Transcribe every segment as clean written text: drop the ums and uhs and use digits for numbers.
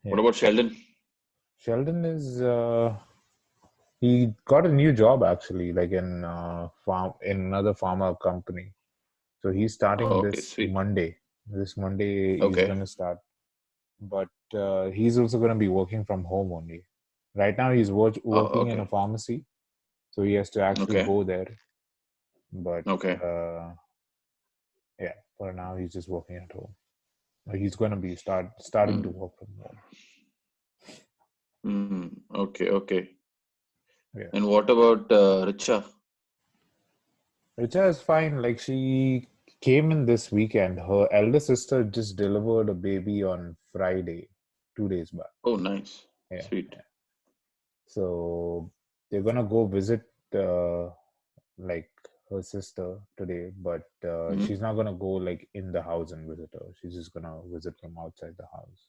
Yeah. What about Sheldon? Sheldon is he got a new job actually, like in another pharma company. So he's starting Oh, okay, this sweet. Monday. This Monday he's Okay. gonna start, but he's also gonna be working from home only. Right now he's Oh, working in a okay. pharmacy, so he has to actually Okay. go there. But Okay. yeah, for now he's just working at home. He's gonna be starting to Mm. work from home. Okay. Okay. Yeah. And what about Richa? Richa is fine. Like she came in this weekend. Her elder sister just delivered a baby on Friday, 2 days back. Oh, nice. Yeah. Sweet. So they're gonna go visit like her sister today, but Mm. she's not gonna go like in the house and visit her. She's just gonna visit from outside the house.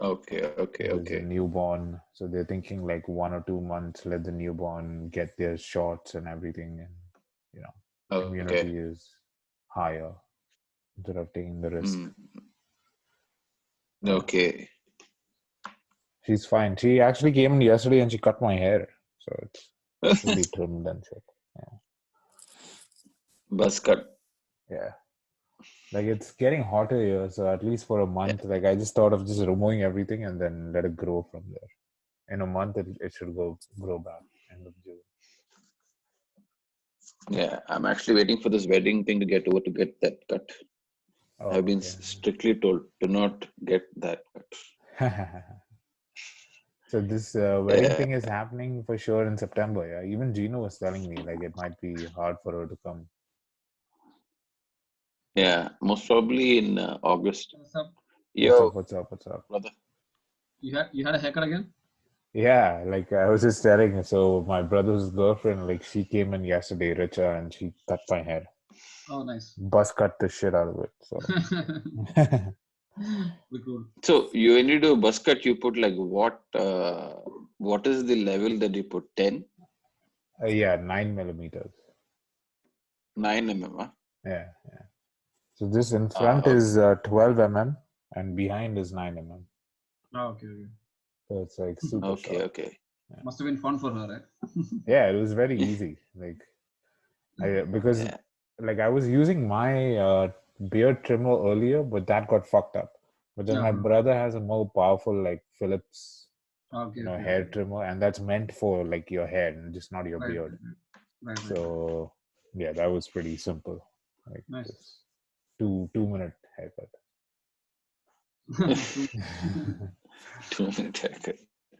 Okay. Okay. There's a Okay. newborn, so they're thinking like 1 or 2 months, let the newborn get their shots and everything, and you know, Okay. immunity is higher instead of taking the risk. Mm. Yeah. Okay. She's fine. She actually came in yesterday and she cut my hair, so it's fully trimmed and shit. Yeah. Buzz cut. Yeah. Like it's getting hotter here, so at least for a Yeah. month, like I just thought of just removing everything and then let it grow from there. In a month, it should grow back. End of June. Yeah. I'm actually waiting for this wedding thing to get over to get that cut. I've Oh, been okay. strictly told to not get that cut. So this wedding Yeah. thing is happening for sure in September. Yeah, even Gino was telling me like it might be hard for her to come. Yeah. Most probably in August. What's up? What's up? Yo, What's up? What's up? brother. You had a haircut again? Yeah, like I was just telling. So my brother's girlfriend, like she came in yesterday, Richa, and she cut my hair. Oh, nice. Buzz cut the shit out of it. So Be cool. So you when you do a buzz cut, you put like what is the level that you put? 10? yeah, 9 millimeters. 9 mm, huh? Yeah, yeah. So this in Ah, front is 12 mm and behind is 9 mm. Oh, okay, okay. So it's like super okay, short. okay. Must have been fun for her, right? Yeah, it was very easy. Like because Yeah. like I was using my beard trimmer earlier, but that got fucked up. But then my Uh-huh. brother has a more powerful like Philips, Okay, okay, hair okay. trimmer, and that's meant for like your hair and just not your Right, right, beard. right, right, right. So yeah, that was pretty simple. Like Nice. just 2 minute haircut. 2 minute haircut.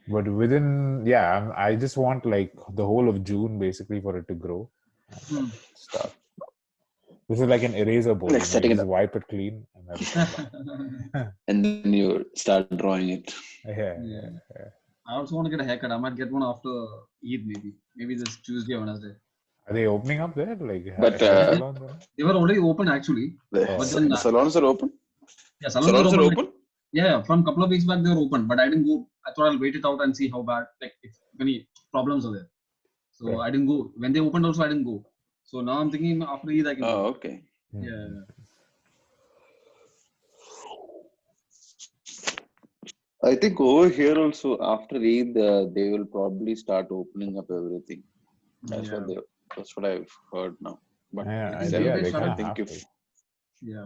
But within, yeah, I just want like the whole of June basically for it to grow and then start. This is like an eraser board, Like you setting it just up. wipe it clean and let it come back. And then you start drawing it. Yeah, Yeah. yeah. I also want to get a haircut. I might get one after Eid, maybe. Maybe this Tuesday or Wednesday. Are they opening up there? Like But hair They, salons? they were already open actually, but then the salons are open? yeah, salons are Salons are open. Like, open? yeah, from a couple of weeks back they were open, but I didn't go. I thought I'll wait it out and see how bad, like if any problems are there. So Right. I didn't go. When they opened also I didn't go. So now I'm thinking after Eid I can Oh, go. okay. Yeah. I think over here also after Eid, they will probably start opening up everything. That's Yeah. what I've heard now. But I Yeah, think here yeah, they they kind I of started. think have if to. Yeah.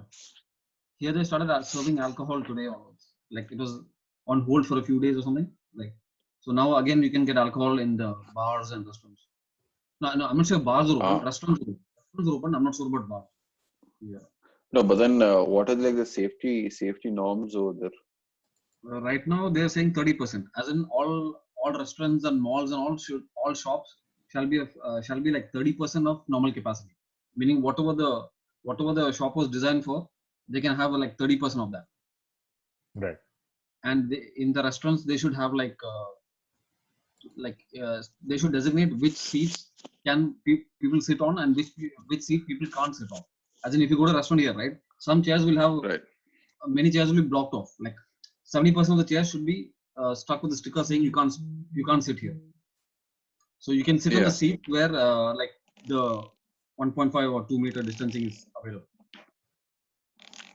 Here they started serving alcohol today onwards. Like it was on hold for a few days or something. Like so now again you can get alcohol in the bars and restaurants. No, no, I'm not sure bars are open. uh, Restaurants are open. Restaurants are open. I'm not sure about bars. Yeah. no, but then what are like the safety norms over there? Right now they're saying 30%, as in all restaurants and malls and all shops shall be like 30% of normal capacity. Meaning whatever the shop was designed for, they can have like 30% of that. Right. And in the restaurants they should have they should designate which seats can people sit on and which seat people can't sit on. As in if you go to a restaurant here, right? Some chairs will have Right. many chairs will be blocked off. Like 70% of the chairs should be stuck with a sticker saying you can't sit here. So you can sit on the Yeah. seat where like the 1.5 or 2 meter distancing is available.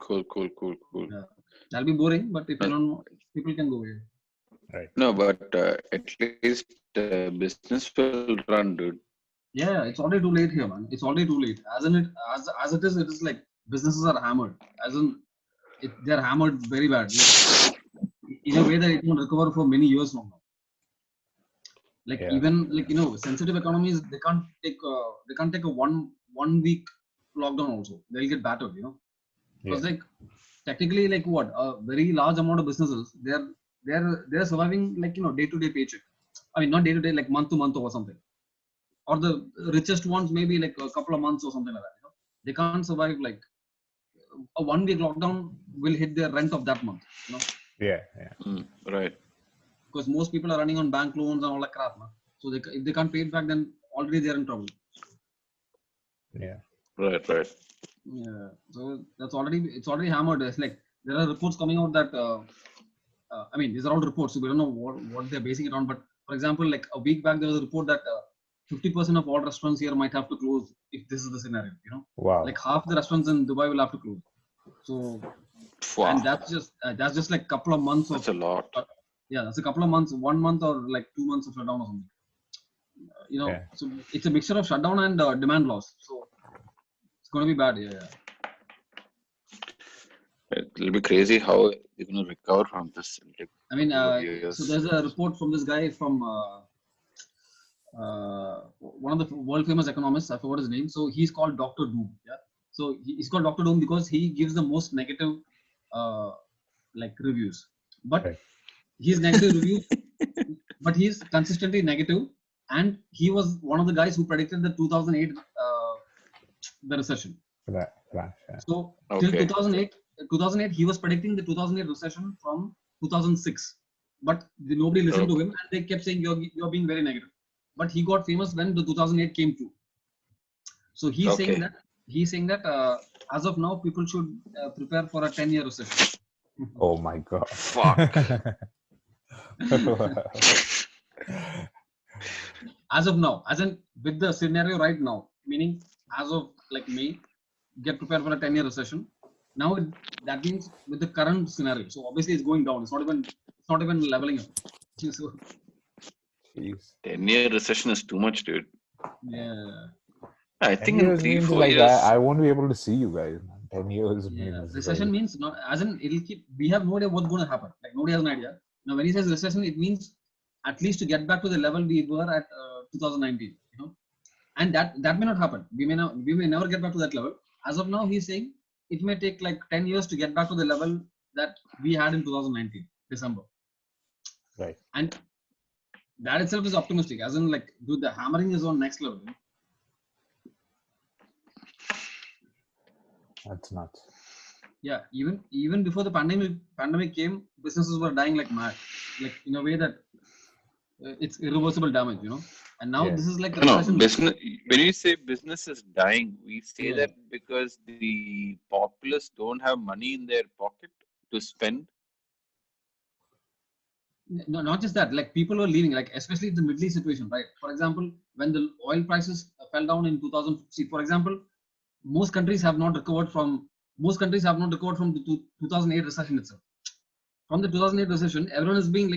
Cool. Yeah. That'll be boring, but if you don't know, people can go here. Right. No, but at least business will run, dude. Yeah, it's already too late here, man. It's already too late. As it is like businesses are hammered. As in, they're hammered very bad. Like, in a way that it won't recover for many years from now. Like Yeah. even like sensitive economies, they can't take a one week lockdown also. They'll get battered. Because Yeah. like technically like what a very large amount of businesses they're surviving like day to day paycheck. I mean not day to day, like month to month or something. Or the richest ones maybe like a couple of months or something like that. They can't survive like a 1 week lockdown will hit their rent of that month. Yeah. Yeah. Right. Because most people are running on bank loans and all that crap. So if they can't pay it back, then already they're in trouble. Yeah. Right. Right. Yeah. So it's already hammered. It's like there are reports coming out that I mean these are all reports, so we don't know what they're basing it on. But for example, like a week back there was a report that 50% of all restaurants here might have to close if this is the scenario. Wow. Like half the restaurants in Dubai will have to close. So Wow. and that's just like couple of months That's of a lot. yeah, that's a couple of months, 1 month or like 2 months of shutdown or something. Yeah. So it's a mixture of shutdown and demand loss. So it's going to be bad. Yeah. It'll be crazy how they're going to recover from this. In like I mean, couple of years. so there's a report from this guy from one of the world famous economists. I forgot his name. So he's called Dr. Doom. Yeah. So he's called Dr. Doom because he gives the most negative like reviews. But Right. he's negative reviews, but he's consistently negative. And he was one of the guys who predicted the 2008 the recession. Crash. Yeah. So till Okay. 2008, he was predicting the 2008 recession from 2006. But nobody listened to him, and they kept saying you're being very negative. But he got famous when the 2008 came through. So he's saying that as of now, people should prepare for a 10-year recession. Oh my God. Fuck. As of now, as in with the scenario right now, meaning as of like May, get prepared for a 10-year recession. Now that means with the current scenario, so obviously it's going down. It's not even leveling up. So, Jeez. 10-year recession is too much, dude. yeah. I 10 think in years 3, means 4 like years. I won't be able to see you guys. 10 years Yeah, means recession like, means not as in it'll keep. We have no idea what's going to happen. Like nobody has an idea. Now, when he says recession, it means at least to get back to the level we were at 2019. And that may not happen. We may never get back to that level. As of now, he's saying it may take like 10 years to get back to the level that we had in 2019 December. right. And that itself is optimistic. As in, like, dude, the hammering is on next level. That's nuts. Yeah, even before the pandemic came, businesses were dying like mad, like in a way that it's irreversible damage. And now Yeah. this is like No, recession. business. When you say business is dying, we say Yeah. that because the populace don't have money in their pocket to spend. No, not just that. Like people were leaving, like especially the Middle East situation, right? For example, when the oil prices fell down in 2000. See, for example, most countries have not recovered from the 2008 recession itself. From the 2008 recession, everyone is being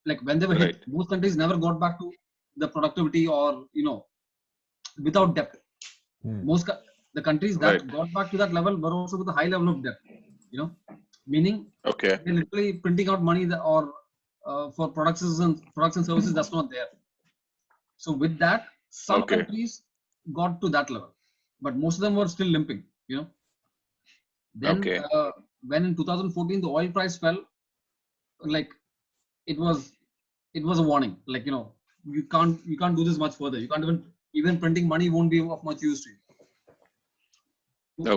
like when they were hit, Right. most countries never got back to the productivity or without debt. The countries that Right. got back to that level were also with a high level of debt. Meaning Okay. they're literally printing out money or for products and services that's not there. So with that, some Okay. countries got to that level, but most of them were still limping. Then Okay. when in 2014 the oil price fell, like it was a warning. Like you can't do this much further. You can't even printing money won't be of much use to you.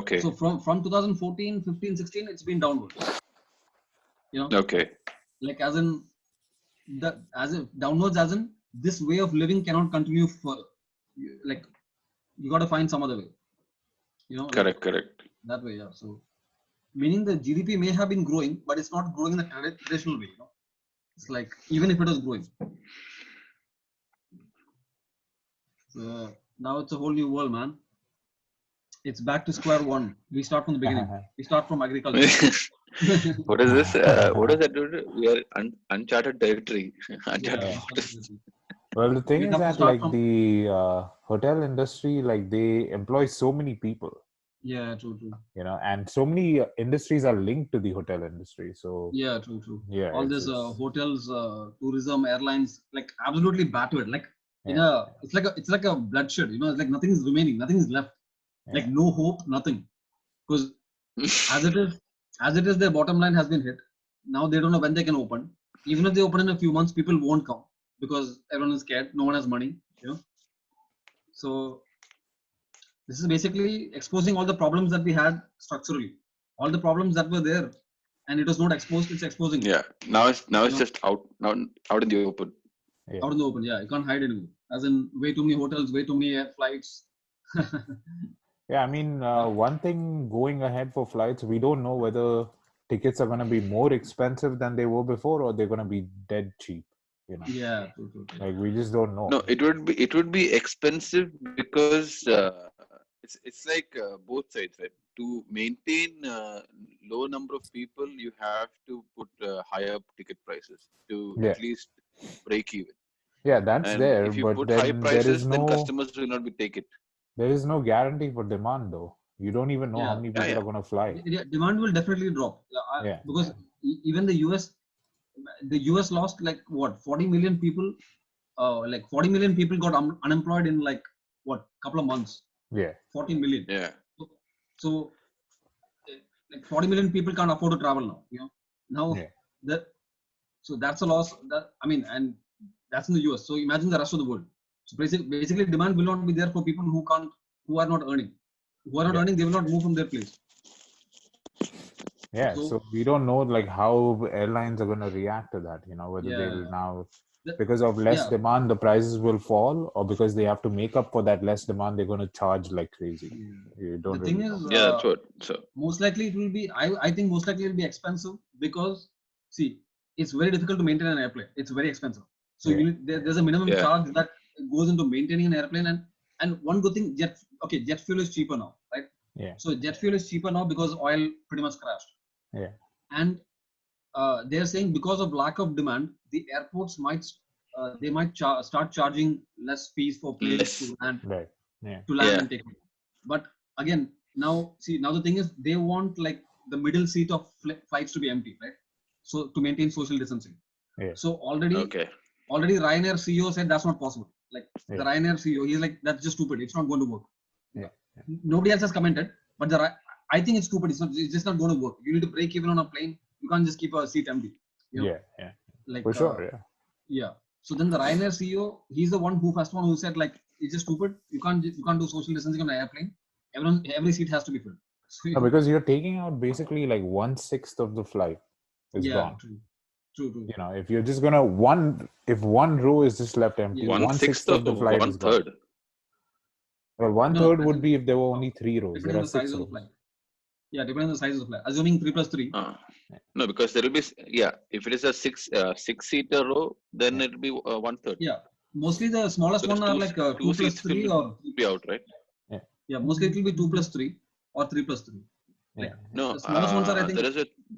Okay. So from 2014, 15, 16, it's been downward. Okay. Like as in downwards, as in this way of living cannot continue further. Like you got to find some other way. Correct. Like Correct. that way. Yeah. So meaning the GDP may have been growing, but it's not growing in the traditional way. It's like even if it was growing. Now it's a whole new world, man. It's back to square one. We start from the beginning. We start from agriculture. What is this? What does that do? We are uncharted territory. Uncharted Yeah. Yeah. waters. Well, the thing We'd is have to that start like from. the hotel industry, like they employ so many people, Yeah, true, true. and so many industries are linked to the hotel industry. So Yeah, true, true. yeah, All this it's hotels, tourism, airlines, like absolutely battered. Like in yeah, a, it's like a bloodshed. It's like nothing is remaining, nothing is left. Like yeah, no hope, nothing. Because as it is, their bottom line has been hit. Now they don't know when they can open. Even if they open in a few months, people won't come because everyone is scared. No one has money. So this is basically exposing all the problems that we had structurally, all the problems that were there, and it was not exposed. It's exposing it. Yeah. Now it's You know, just out in the open. yeah. out in the open. Yeah, you can't hide anymore. As in, way too many hotels, way too many air flights. Yeah, I mean, Yeah, one thing going ahead for flights, we don't know whether tickets are going to be more expensive than they were before, or they're going to be dead cheap. yeah, true, true, true. Like we just don't No, know. it would be expensive because it's like both sides, right? To maintain low number of people, you have to put higher ticket prices to Yeah, at least break even. yeah, that's And there, if you but put high then there is prices, then no customers will not be take it. guarantee for demand though. You don't even know how Yeah, many Yeah, people yeah. are going to fly. yeah, demand will definitely drop. Yeah, Yeah, because even the US lost like what 40 million people. Like 40 million people got unemployed in like what couple of months. yeah, 40 million. Yeah. So, so like 40 million people can't afford to travel now. Now yeah, that so that's a loss. That I mean, and that's in the US. So imagine the rest of the world. So basically, demand will not be there for people who are not earning. Who are not yeah. earning, they will not move from their place. Yeah, So so we don't know like how airlines are going to react to that, whether yeah, they'll now, the, because of less yeah. demand, the prices will fall, or because they have to make up for that less demand, they're going to charge like crazy. Yeah. You The don't thing really is, know. Yeah, that's what. So most likely it will be. I think most likely it will be expensive because see, it's very difficult to maintain an airplane. It's very expensive. So Yeah, there's a minimum yeah. charge that goes into maintaining an airplane, and one good thing, jet fuel is cheaper now, right? yeah, So jet fuel is cheaper now because oil pretty much crashed, yeah, and they're saying because of lack of demand, the airports they might start charging less fees for planes Less. right, yeah, to land Yeah. and take it. But again, now the thing is they want like the middle seat of flights to be empty, right? So to maintain social distancing. yeah, So Okay. already Ryanair CEO said that's not possible. Like the yeah, Ryanair CEO, he's like that's just stupid. It's not going to work. yeah, Nobody else has commented, but I think it's stupid. It's just not going to work. You need to break even on a plane. You can't just keep a seat empty. You know, yeah, yeah, like for sure, yeah, yeah. So then the Ryanair CEO, he's the first one who said like it's just stupid. You can't do social distancing on an airplane. Every seat has to be filled. So no, because you're taking out basically like 1/6 of the flight is yeah, gone. true, true, true. If you're just gonna if one row is just left empty, Yeah. One one sixth sixth or of the flight one is gone. third. Well, one No, third would be if there were only three rows. There depending on are the size six of the rows. flight. Yeah, depending on the size of the flight. Assuming 3+3. No, because there will be if it is a six-seater row, then Yeah. it will be one third. Yeah, mostly the smallest Because one are two like two two plus seats will three or be out, right? Yeah. yeah, mostly it will be 2+3 or 3+3. Yeah. Like No, the smallest ones are I think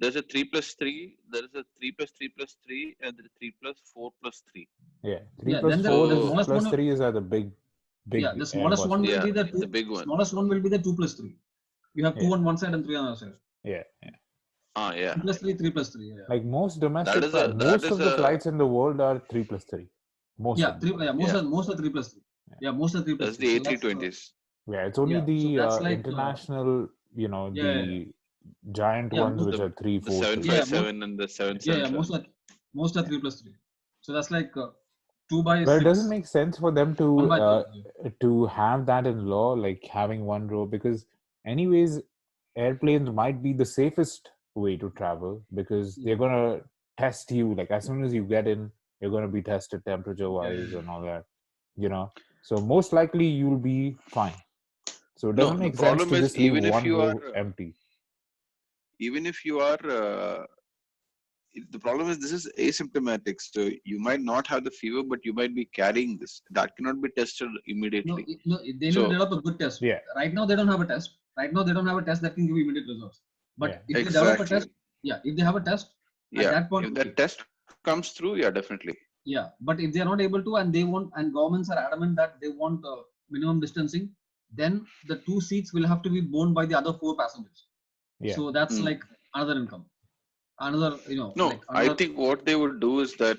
there's a 3+3, there is a 3+3+3, and there is 3+4+3. Yeah. Three yeah. plus Then four the is smallest plus one. three is at the big, Yeah, big the smallest Airbus one will ones. Yeah, be the the big one. smallest one will be the 2+3. You have two Yeah. on one side and three on the other side. Yeah. Yeah. Yeah. 2+3, 3+3. Yeah, Like most That domestic is flight, that most is of the a flights in the world are 3+3. Most yeah, of them. three. Yeah, yeah. most are 3+3. Yeah, most are three plus That's three. the So that's A320s. Yeah. It's only yeah. So the that's like international, yeah, the giant yeah, ones, which The are three, the four, three. yeah, 757 and the yeah. 777. Most are Yeah. 3+3. So that's like 2 by But it doesn't 6, make sense for them 1 by 12. Yeah. to have that in law, like having one row, because anyways, airplanes might be the safest way to travel because they're Yeah, gonna test you. Like as soon as you get in, you're gonna be tested temperature yeah, wise yeah. and all that. You know, so most likely you'll be fine. So it No, doesn't the make sense problem to is just leave one row empty. even if you are the problem is this is asymptomatic. So you might not have the fever, but you might be carrying this. That cannot be tested No, immediately. no, they need to So develop a good test. Yeah, Right now, they don't have a test. Right now, they don't have a test that can give immediate results. yeah, But if they develop a test, exactly. Yeah, if they have a test, at Yeah, that point, if okay. that test comes through, yeah, definitely. Yeah, but if they are not able to, and they want, and governments are adamant that they want minimum distancing, then the 2 seats will have to be borne by the other 4 passengers. Yeah. So that's Hmm. like another income, another No, like I another. think what they would do is that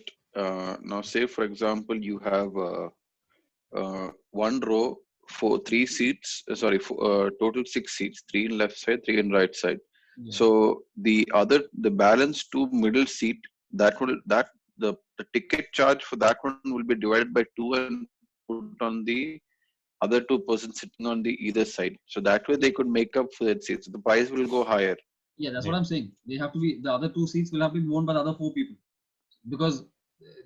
now, say for example, you have one row for 3 seats. Total 6 seats, three in left side, three in right side. Yeah, So the balance two middle seat, the ticket charge for that one will be divided by two and put on the other two persons sitting on the either side. So that way they could make up for that seat. So the price will go higher. yeah, that's what Yeah. I'm saying. They have to be, the other 2 seats will have to be borne by the other 4 people, because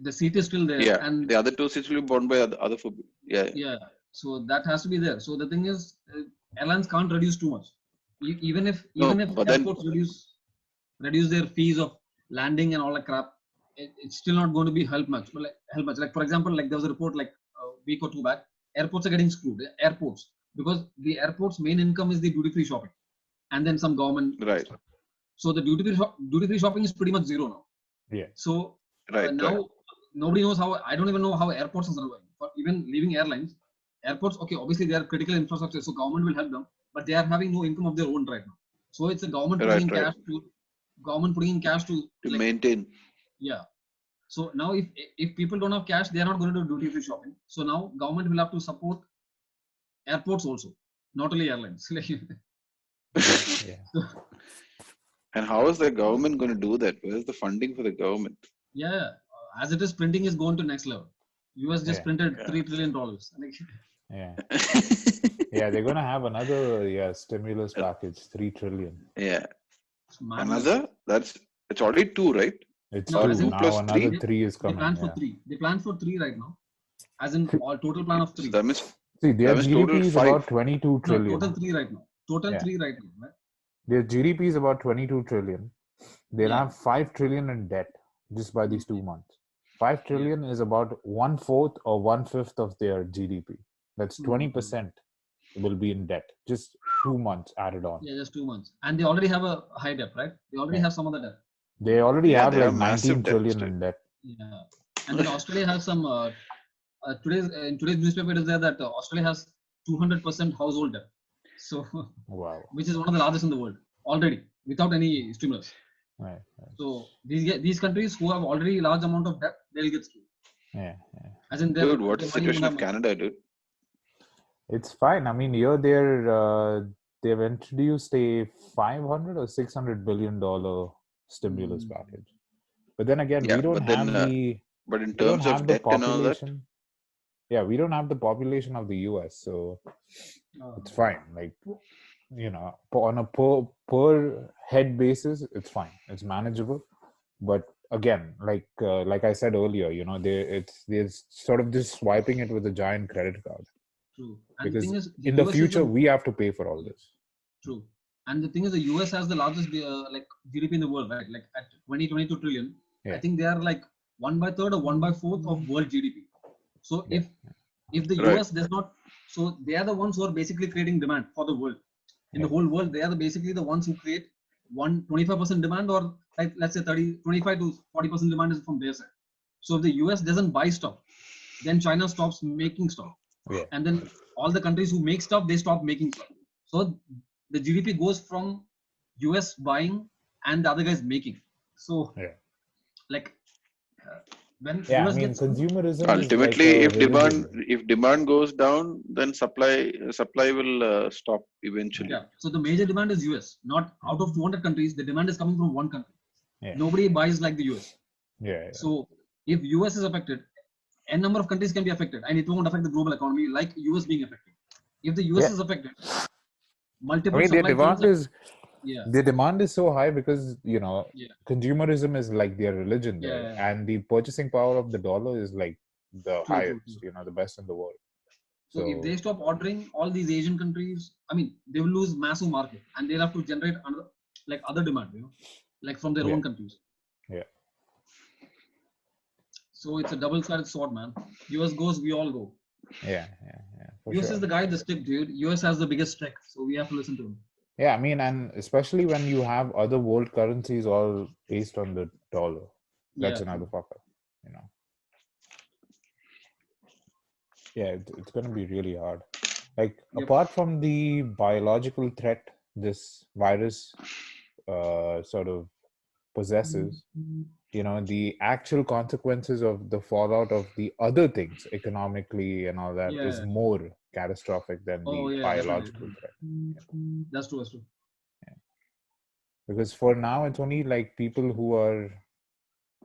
the seat is still there, Yeah, and the other two seats will be borne by other four people. Yeah, yeah, so that has to be there. So the thing is, airlines can't reduce too much. Even if no, even if but then airports reduce their fees of landing and all that crap, it's still not going to be help much. But like, help much. Like for example, like there was a report like a week or two back, airports are getting screwed. Airports, because the airport's main income is the duty free shopping, and then some government right, stuff. So the duty free shopping is pretty much zero now. Yeah. So right, right. now nobody knows how. I don't even know how airports are surviving. For even leaving airlines, airports, okay, obviously they are critical infrastructure, so government will help them, but they are having no income of their own right now. So it's the Right, right. government putting in cash to, To like, maintain. yeah. So now if people don't have cash, they are not going to do duty free shopping. So now government will have to support airports also, not only airlines. Yeah. And how is the government going to do that? Where's the funding for the government? Yeah, as it is, printing is going to next level. US just Yeah. printed Yeah. $3 trillion. Yeah. Yeah. They're gonna have another stimulus package, 3 trillion. Yeah. It's madness. Another? It's already two, right? It's No, Or as two two in now. plus Another three? they, three is they coming. planned for Yeah. three. They planned for three right now, as in all total plan of So three. that means See, their total GDP is five. about 22 No, total trillion. three right now. Total Yeah. three right now. Right? Their GDP is about 22 trillion. They'll Yeah, have 5 trillion in debt just by these 2 months. 5 yeah, trillion is about 1/4 or 1/5 of their GDP. That's true, true. 20% will be in debt. Just 2 months added on. Yeah, just 2 months, and they already have a high debt, right? They already Yeah. have some of the debt. They already Yeah, have they like have 19 massive trillion deficit. in debt. Yeah, and then Australia has some. In today's newspaper it is there that Australia has 200% household debt. So, Wow. which is one of the largest in the world already without any stimulus. Right. So these countries who have already large amount of debt, they'll get screwed. Yeah. As in Dude, what's their the money won't situation have of much. Canada, dude? It's fine. I mean, here they've introduced a 500 or 600 billion dollar stimulus Mm, package. But then again, Yeah, but in we don't terms of have the debt and all that, population. Yeah, we don't have the population of the US, so it's uh, fine. Like, on a per head basis, it's fine. It's manageable. But again, like I said earlier, they're sort of just swiping it with a giant credit card, true. And the because thing is, the in the US is future the we have to pay for all this. true. And the thing is, the US has the largest like GDP in the world, right? Like at 2022 trillion, I Yeah, think they are like 1/3 or 1/4 of world GDP. So yeah, if the right? US does not, so they are the ones who are basically creating demand for the world. In the yeah, whole world, they are basically the ones who create 25% demand, or like let's say 25 to 40% demand is from their side. So if the US doesn't buy stuff, then China stops making stuff, yeah, and then all the countries who make stuff, they stop making stuff. So the GDP goes from US buying and the other guys making. So yeah. like uh, when Yeah, I US mean, gets screwed, consumerism is like Ultimately, a religion. if demand goes down, then supply will stop eventually. yeah. So the major demand is US. Not out of 200 countries, the demand is coming from one country. Yeah, Nobody buys like the US. yeah, yeah. So if US is affected, a number of countries can be affected, and it won't affect the global economy like US being affected. If the US Yeah. is affected, I multiple mean, supply chains. Yeah, their demand is so high because yeah, consumerism is like their religion there, yeah. and the purchasing power of the dollar is like the True, true, true. highest, the best in the world. So if they So stop ordering all these Asian countries, I mean, they will lose massive market, and they'll have to generate another, like other demand, like from their yeah, own countries. yeah, So it's a double-sided sword, man. US goes, we all go. yeah, for US sure. is the guy with the stick, dude. US has the biggest stick, so we have to listen to him. Yeah, I mean, and especially when you have other world currencies all based on the dollar, that's Yeah, another true. fucker. You know, yeah, it's going to be really hard. Like, Yep. apart from the biological threat this virus sort of possesses, you know, the actual consequences of the fallout of the other things economically and all that is Yeah. more catastrophic than Oh, the yeah, definitely. biological threat. Yeah. That's true. That's true. Because for now, it's only like people who are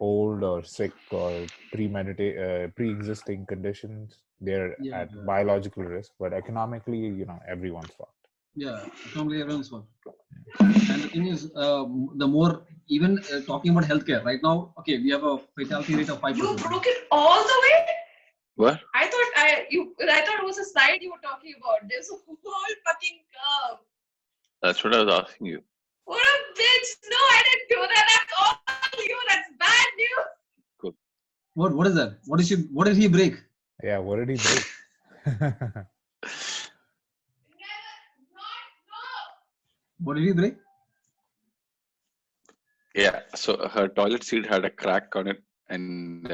old or sick or pre-existing conditions, they're Yeah. at biological risk, but economically, you know, everyone's fucked. Yeah. Economically, everyone's fine. And the thing is, the more even talking about healthcare right now, okay, we have a fatality rate of 5%. You broke it all the way? What? I thought it was a slide you were talking about. There's a whole fucking curve. That's what I was asking you. What a bitch! No, I didn't do that. That's all you. That's bad news. Good. What is that? What did he break? Yeah, what did he break? What did he break? Yeah. So her toilet seat had a crack on it, and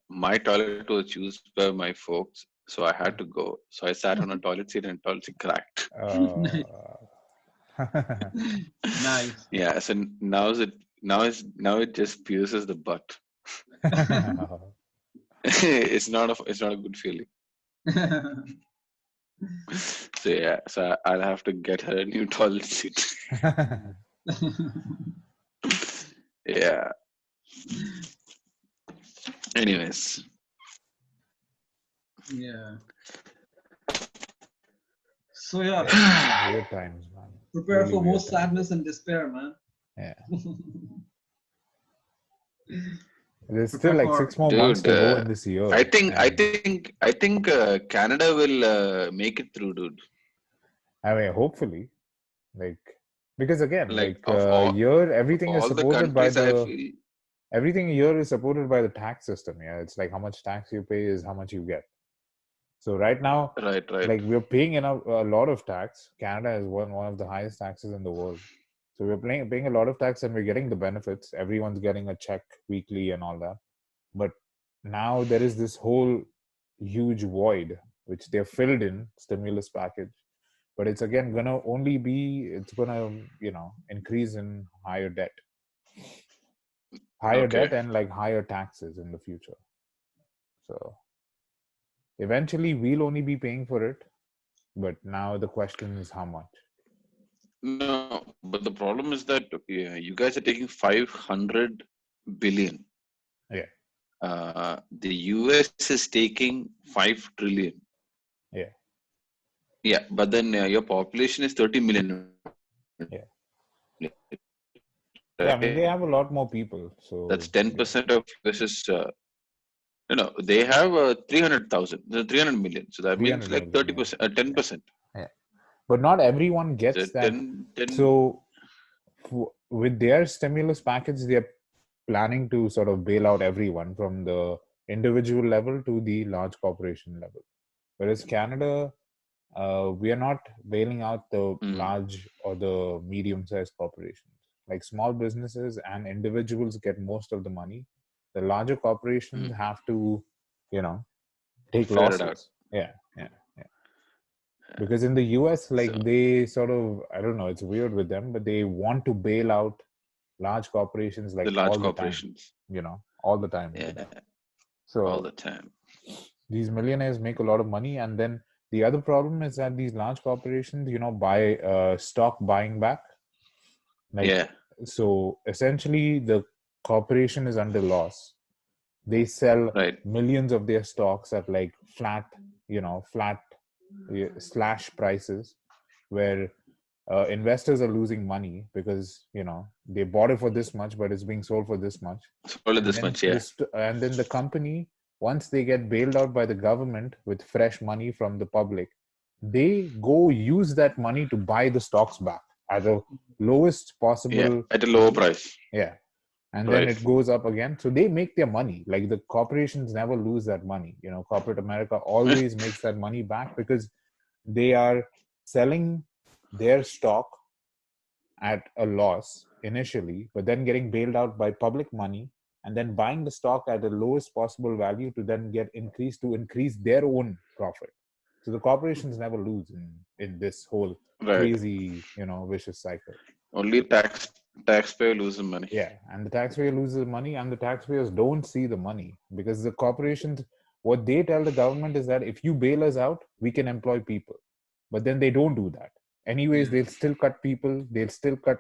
my toilet was used by my folks, so I had to go. So I sat on a toilet seat, and toilet seat cracked. Nice. Nice. Yeah. So now it just pierces the butt. It's not a good feeling. So yeah, so I'll have to get her a new toilet seat. Yeah. Anyways, Yeah. So yeah, Weird times, man. prepare Really for more weird times. sadness and despair, man. Yeah. There's Prepare still like for 6 more months dude, to go in this year. I think and Canada will make it through, dude. I mean, hopefully, like, because again, Like like of everything is all the supported by countries, I feel everything here is supported by the tax system. Yeah, it's like how much tax you pay is how much you get. So right now, right. like we're paying a lot of tax. Canada is one of the highest taxes in the world. So we're paying a lot of tax and we're getting the benefits. Everyone's getting a check weekly and all that. But now there is this whole huge void which they're filled in stimulus package. But it's again gonna only be it's gonna increase in higher debt Okay. and like higher taxes in the future. So eventually we'll only be paying for it, but now the question is how much. No, but the problem is that you guys are taking 500 billion. Yeah. The US is taking 5 trillion. Yeah. Yeah, but then your population is 30 million. Yeah. Right? Yeah, I mean they have a lot more people, so That's 10% of US is. They have 300,000, 300 million. So that means 300 like million. 30%, Yeah. 10%. Yeah. But not everyone So gets that. 10. So with their stimulus package, they're planning to sort of bail out everyone from the individual level to the large corporation level. Whereas Canada, we are not bailing out the large or the medium-sized corporations. Like small businesses and individuals get most of the money. The larger corporations have to, take Fair it out. losses. Yeah. Because in the US, like they sort of, I don't know, it's weird with them, but they want to bail out large corporations like The large all the time, corporations. all the time. Yeah, So all the time. these millionaires make a lot of money. And then the other problem is that these large corporations, buy stock buying back. Like, so essentially the corporation is under loss. They sell millions of their stocks at like flat slash prices where investors are losing money because they bought it for this much but it's being sold for this much. And then the company, once they get bailed out by the government with fresh money from the public, they go use that money to buy the stocks back at the lowest possible at a lower price. And then it goes up again. So they make their money. Like the corporations never lose that money. Corporate America always makes that money back because they are selling their stock at a loss initially, but then getting bailed out by public money and then buying the stock at the lowest possible value to then get increased to increase their own profit. So the corporations never lose in this whole Right. crazy, vicious cycle. Only taxpayer losing money. Yeah, and the taxpayer loses money, and the taxpayers don't see the money because the corporations, what they tell the government is that if you bail us out, we can employ people, but then they don't do that. Anyways, Yeah. they'll still cut people, they'll still cut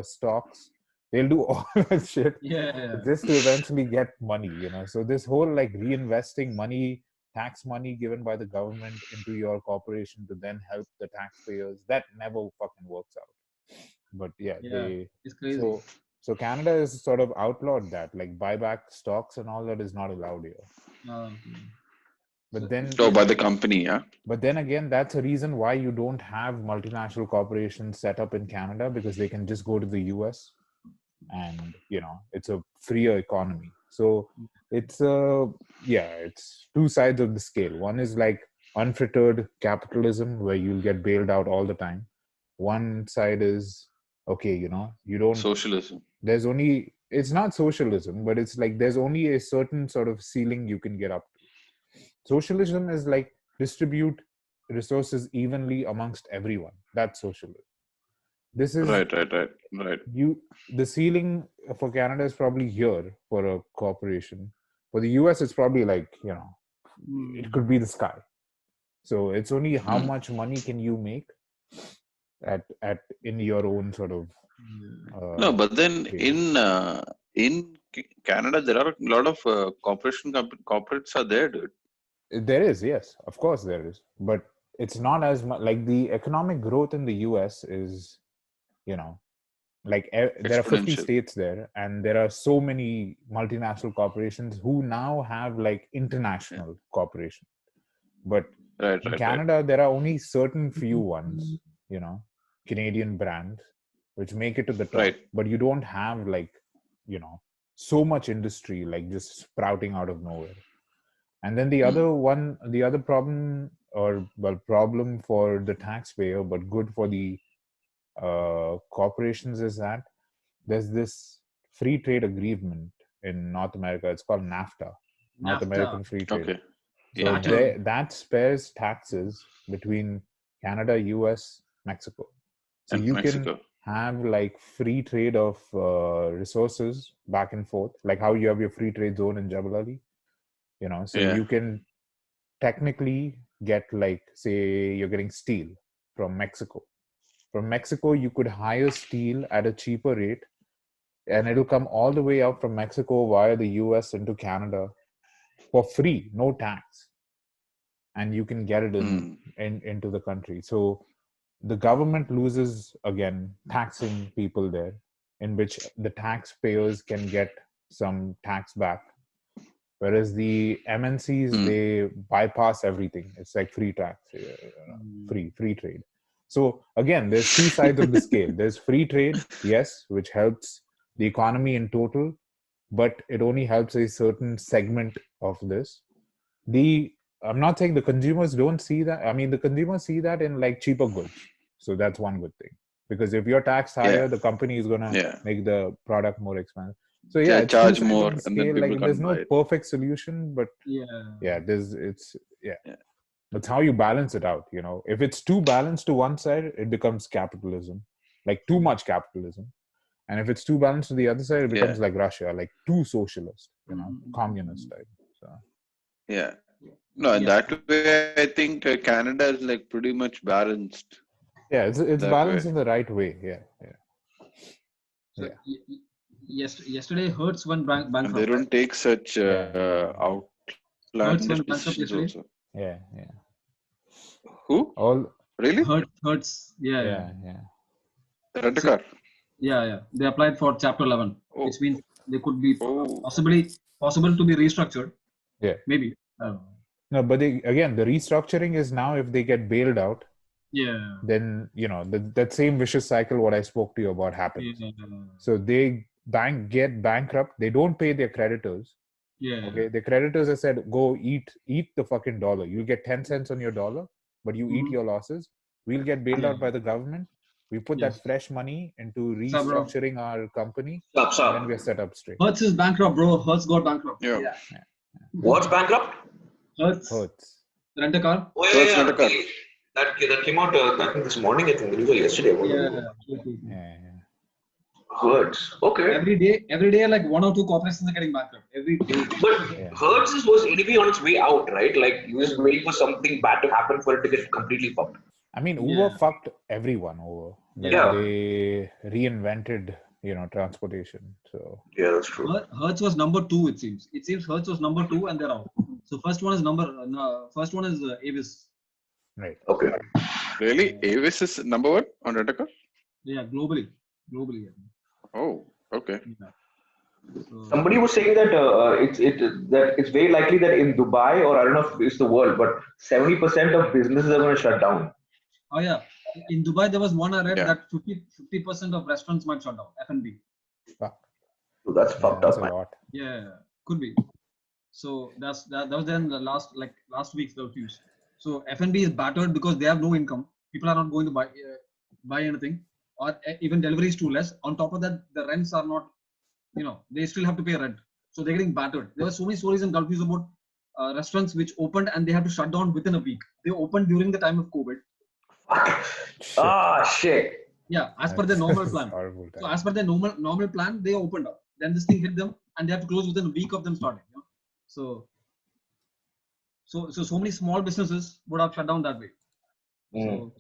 stocks, they'll do all that shit Yeah. just to eventually get money. So this whole like reinvesting money, tax money given by the government into your corporation to then help the taxpayers, that never fucking works out. But yeah, Yeah. It's crazy. so Canada is sort of outlawed that, like buyback stocks and all that is not allowed here. Okay. But So, then So by the company, yeah. But then again, that's a reason why you don't have multinational corporations set up in Canada, because they can just go to the US and, it's a freer economy. So it's it's two sides of the scale. One is like unfettered capitalism where you'll get bailed out all the time. One side is, okay, you don't, Socialism. there's only, it's not socialism, but it's like there's only a certain sort of ceiling you can get up to. Socialism is like distribute resources evenly amongst everyone. That's socialism. This is Right. the ceiling for Canada is probably here for a corporation. For the US, it's probably like, it could be the sky. So it's only how much money can you make at in your own sort of No, but then in Canada there are a lot of corporates are there, dude. there is, yes, of course there is, but it's not as much like the economic growth in the US is, like there are 50 Exponential. states there, and there are so many multinational corporations who now have like international corporations. But in Canada, there are only certain few ones, Canadian brands, which make it to the top. Right. But you don't have like, so much industry like just sprouting out of nowhere. And then the other problem, or well, problem for the taxpayer, but good for the corporations, is that there's this free trade agreement in North America. It's called NAFTA, North American Free Trade. Okay. So that spares taxes between Canada, US, Mexico. So And you Mexico. can have like free trade of resources back and forth, like how you have your free trade zone in Jebel Ali. So you can technically get, like, say you're getting steel from Mexico. From Mexico, you could hire steel at a cheaper rate, and it'll come all the way out from Mexico via the US into Canada for free, no tax. And you can get it into the country. So the government loses, again, taxing people there, in which the taxpayers can get some tax back. Whereas the MNCs, they bypass everything. It's like free tax, free trade. So again, there's two sides of the scale. There's free trade, yes, which helps the economy in total, but it only helps a certain segment of this. I'm not saying the consumers don't see that. I mean, the consumers see that in like cheaper goods. So that's one good thing. Because if you're taxed higher, the company is gonna make the product more expensive. So yeah, it's charge two sides more, of the and then scale. people Like there's no buy it. perfect solution, but that's how you balance it out. If it's too balanced to one side, it becomes capitalism, like too much capitalism. And if it's too balanced to the other side, it becomes like Russia, like too socialist, communist type. So no, in that way, I think Canada is like pretty much balanced. Yeah, it's balanced in the right way. So yesterday, Hertz went bankrupt. And they don't take such outlandish decisions also. Yeah. Who? Really? Hertz. Yeah. Rent-a-car. Yeah. They applied for Chapter 11, which means they could be possible to be restructured. Yeah. Maybe. No, but the restructuring is now if they get bailed out. Yeah. Then that same vicious cycle what I spoke to you about happens. Yeah. So they get bankrupt. They don't pay their creditors. Yeah. Okay. The creditors have said, go eat the fucking dollar. You'll get 10 cents on your dollar, but you eat your losses. We'll get bailed out by the government. We put Yes. that fresh money into So, bro, restructuring our company, Stop, and stop. then we're set up straight. Hertz is bankrupt, bro. Hertz got bankrupt. Yeah. What's bankrupt? Hertz, Hertz. rent a car. Oh, Hertz yeah, Rent-A-Car. that came out, I think this morning, I think, the news or yesterday. Yeah. Hertz. Okay. Every day, like 1 or 2 corporations are getting bankrupt. Every day. But Yeah. Hertz was anyway on its way out, right? Like, you was waiting for something bad to happen for it to get completely fucked. I mean, Uber Yeah. fucked everyone over. Like, Yeah. they reinvented, transportation. So Yeah, that's true. Hertz was number 2. It seems. Hertz was number 2, and they're out. So first one is Avis. right. Okay. Really? Avis is number 1 on Rent-A-Car? Yeah, globally. Yeah. Oh, okay. Yeah. So, Somebody was saying that that it's very likely that in Dubai, or I don't know if it's the world, but 70% of businesses are going to shut down. oh yeah, in Dubai there was one I read Yeah. that 50% of restaurants might shut down. F&B. Fuck. So that's Yeah, fucked that's up, a man. lot. Yeah, could be. So that was then the last week's news. So F&B is battered because they have no income. People are not going to buy anything, or even delivery is too less. On top of that, the rents are not, they still have to pay rent. So they're getting battered. There were so many stories in Gulf News about restaurants which opened and they had to shut down within a week. They opened during the time of COVID. Shit. Ah, shit. Yeah, as per their normal plan. Horrible So time. as per their normal plan, they opened up. Then this thing hit them, and they have to close within a week of them starting. So many small businesses would have shut down that way. So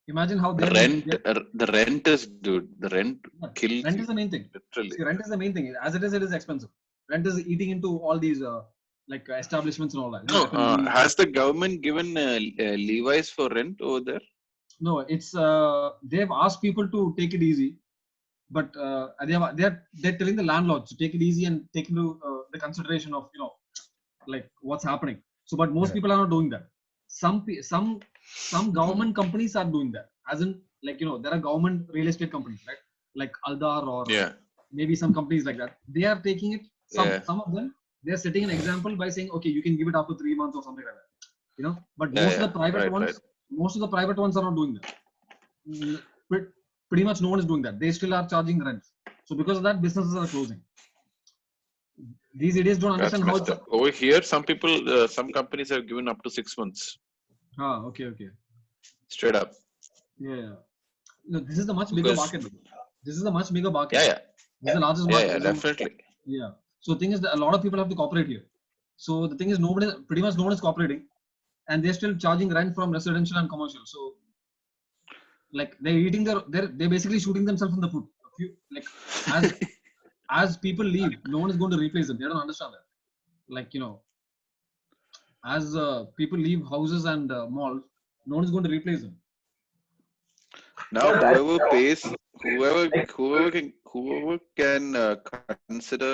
imagine how they The rent is, dude. The rent kills rent you. is the main thing. Literally. See, rent is the main thing. As it is expensive. Rent is eating into all these establishments and all that. No, F&B. has the government given levies for rent over there? No, it's they've asked people to take it easy, but they're telling the landlords to take it easy and take into the consideration of like what's happening. So, but most Right. people are not doing that. Some government companies are doing that. As in, like there are government real estate companies, right? Like Aldar or Yeah. maybe some companies like that. They are taking it. Yeah. Some of them they are setting an example by saying, okay, you can give it after 3 months or something like that. But Yeah, most of yeah. the private Right, ones, right. most of the private ones are not doing that. Pretty much no one is doing that. They still are charging rent. So because of that, businesses are closing. These idiots don't That's understand how messed it's. up. Over here, some companies have given up to 6 months. Okay. Straight up. Yeah. No, this is the much bigger Because- market. This is the much bigger market. Yeah. This is the largest Yeah, market. yeah, So, definitely. yeah. So the thing is that a lot of people have to cooperate here. So the thing is pretty much no one is cooperating, and they're still charging rent from residential and commercial. So like they're basically shooting themselves in the foot. As people leave, no one is going to replace them. They don't understand that. Like as people leave houses and malls, no one is going to replace them. Now, Yeah, that's- whoever can consider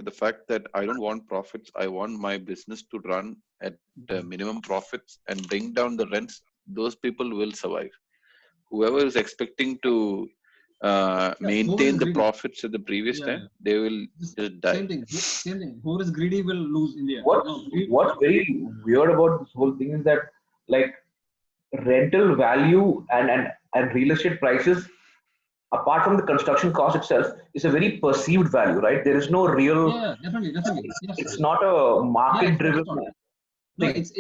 the fact that I don't want profits, I want my business to run at minimum profits and bring down the rents. Those people will survive. Whoever is expecting to maintain the greedy. profits at the previous time, they will just die. Same thing. Whoever is greedy will lose in the end. What's very weird about this whole thing is that, like, rental value and real estate prices, apart from the construction cost itself, is a very perceived value, right? There is no real. Yeah, definitely. Yes. It's not a market-driven. No, it's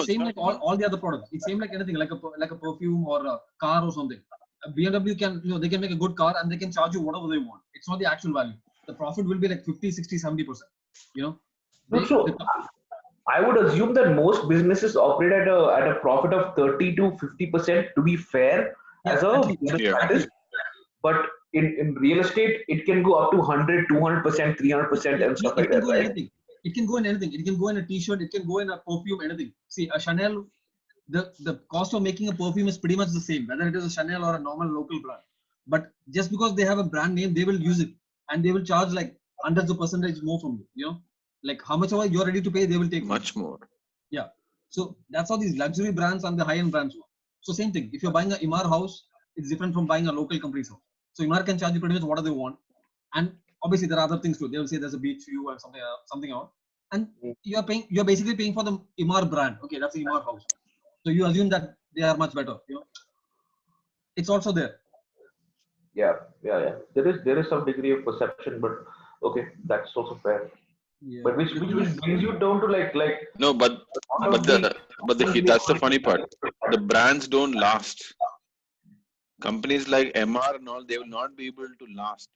same like all the other products. It's same like anything, like a perfume or a car or something. A BMW can they can make a good car and they can charge you whatever they want. It's not the actual value. The profit will be like 50, 60, 70%. So I would assume that most businesses operate at a profit of 30 to 50% to be fair as a business practice. But in real estate, it can go up to 100, 200%, 300% and stuff like that, right? Anything. It can go in anything. It can go in a t-shirt. It can go in a perfume. Anything. See, a Chanel, the cost of making a perfume is pretty much the same, whether it is a Chanel or a normal local brand. But just because they have a brand name, they will use it and they will charge like hundreds of percentage more from you. Like how much ever you're ready to pay, they will take Much more. Yeah. So that's how these luxury brands and the high-end brands work. So same thing. If you're buying a Imar house, it's different from buying a local company's house. So Imar can charge you pretty much whatever they want, and obviously there are other things too. They will say there's a beach view and something else, and you're basically paying for the Imar brand. Okay, that's the Imar house. So you assume that they are much better. it's also there. Yeah. There is some degree of perception, but okay, that's also fair. Yeah. But which brings you down to like No, but that's the funny part. The brands don't last. Companies like MR and all, they will not be able to last.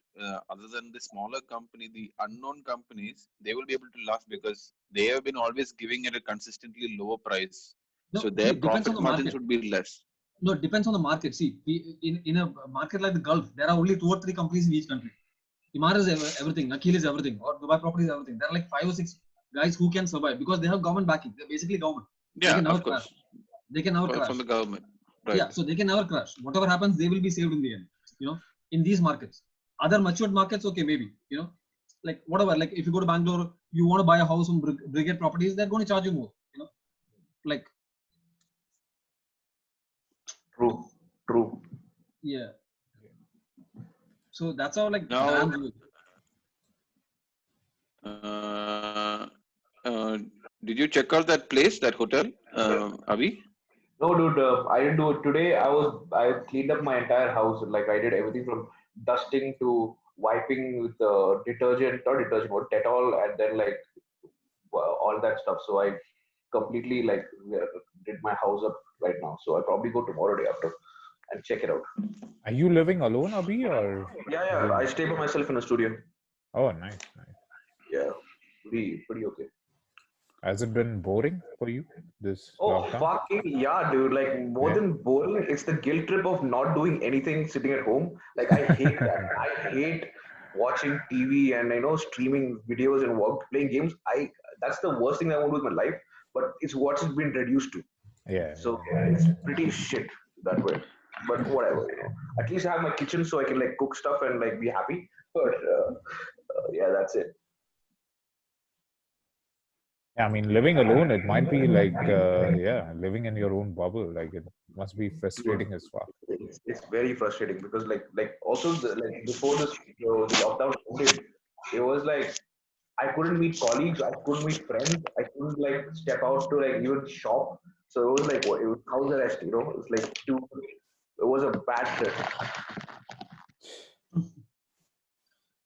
Other than the smaller company, the unknown companies, they will be able to last because they have been always giving it a consistently lower price. No, So see, their it depends on profit the margins market. would be less. No, it depends on the market. See, in a market like the Gulf, there are only 2 or 3 companies in each country. Imar is everything, Akil is everything, or Dubai Property is everything. There are like 5 or 6 guys who can survive because they have government backing. They're basically government. They Yeah, can never of crash. course. They can never crash. From the government. Right. Yeah, so they can never crash. Whatever happens, they will be saved in the end. In these markets. Other matured markets, okay, maybe. Like whatever. Like if you go to Bangalore, you want to buy a house from Brigade Properties, they're going to charge you more. Like true. yeah. So that's how like Now, brands work. did you check out that place, that hotel, Avi? No, dude, I didn't do it today. I cleaned up my entire house. Like I did everything from dusting to wiping with detergent, not detergent, but Dettol, and then like all that stuff. So I completely like did my house up right now. So I'll probably go tomorrow day after and check it out. Are you living alone, Abhi, or? Yeah. I stay by myself in a studio. Oh, nice. Yeah, pretty okay. Has it been boring for you, this lockdown? Fucking yeah, dude. Like more than boring, it's the guilt trip of not doing anything sitting at home. Like I hate that. I hate watching TV and streaming videos and playing games. That's the worst thing I want to do with my life. But it's what it's been reduced to. Yeah. So it's pretty shit that way. But whatever. At least I have my kitchen so I can like cook stuff and like be happy. But yeah, that's it. I mean, living alone, it might be like, living in your own bubble. Like, it must be frustrating as fuck. It's very frustrating because like also like before the lockdown ended, it was like I couldn't meet colleagues, I couldn't meet friends, I couldn't like step out to like even shop. So it was like it was house arrest. It was like it was a bad trip.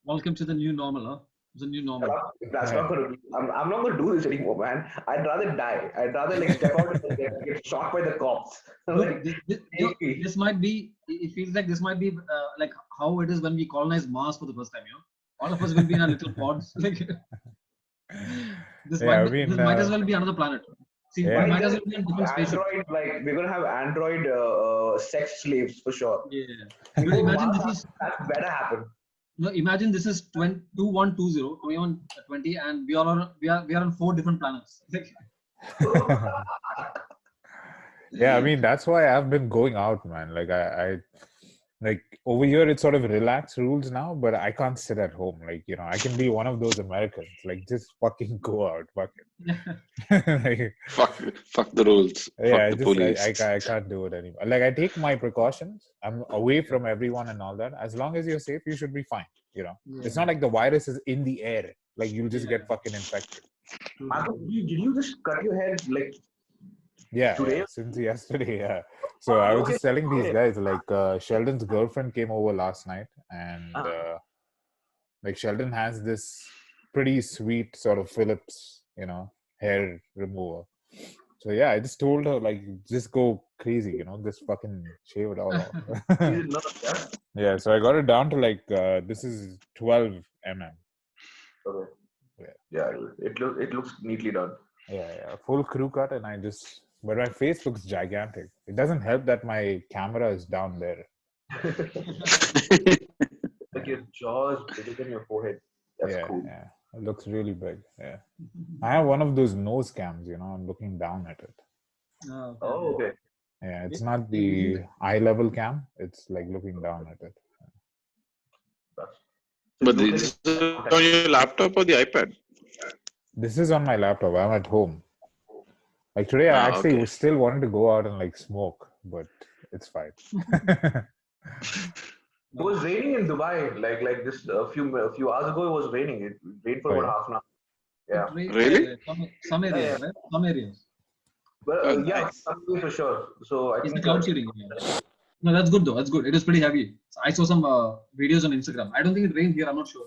Welcome to the new normal, huh? It's a new normal. That's not gonna be. I'm not gonna do this anymore, man. I'd rather die. I'd rather like step out and get shot by the cops. Like, this might be. It feels like this might be like how it is when we colonize Mars for the first time. All of us will be in our little pods. Like this might as well be another planet. See, we might as well be in different spaces. Android, like we're gonna have Android sex slaves for sure. Yeah. But imagine this is. That better happen. No, imagine this is 2120, and we are on 4 different planets. Yeah, I mean, that's why I've been going out, man. Like I like over here it's sort of relaxed rules now, but I can't sit at home. Like, I can be one of those Americans. Like, just fucking go out, fuck it. Like, fuck the rules. Yeah, fuck the police. I can't do it anymore. Like, I take my precautions. I'm away from everyone and all that. As long as you're safe, you should be fine. It's not like the virus is in the air. Like, you'll just get fucking infected. Did you just cut your head like? Yeah, today? Since yesterday. Yeah. So I was just telling these guys, like, Sheldon's girlfriend came over last night, and like Sheldon has this pretty sweet sort of Philips, hair remover. So yeah, I just told her, like, just go crazy, just fucking shave it all off. Yeah, so I got it down to like this is 12 mm. Okay. Yeah, it looks neatly done. Yeah, full crew cut, and but my face looks gigantic. It doesn't help that my camera is down there. Like your jaw is bigger than your forehead. That's cool. Yeah, it looks really big. Yeah, I have one of those nose cams. I'm looking down at it. Oh, okay. Yeah, it's not the eye level cam. It's like looking down at it. But this is on your laptop or the iPad? This is on my laptop. I'm at home. Like today, I actually still wanted to go out and like smoke, but it's fine. It was raining in Dubai. Like this a few hours ago. It was raining. It rained for about half an hour. Yeah. Really? Some areas, right? Some areas. Well, yeah, some for sure. So I It's think the cloud seeding. No, that's good though. That's good. It is pretty heavy. So I saw some videos on Instagram. I don't think it rained here. I'm not sure.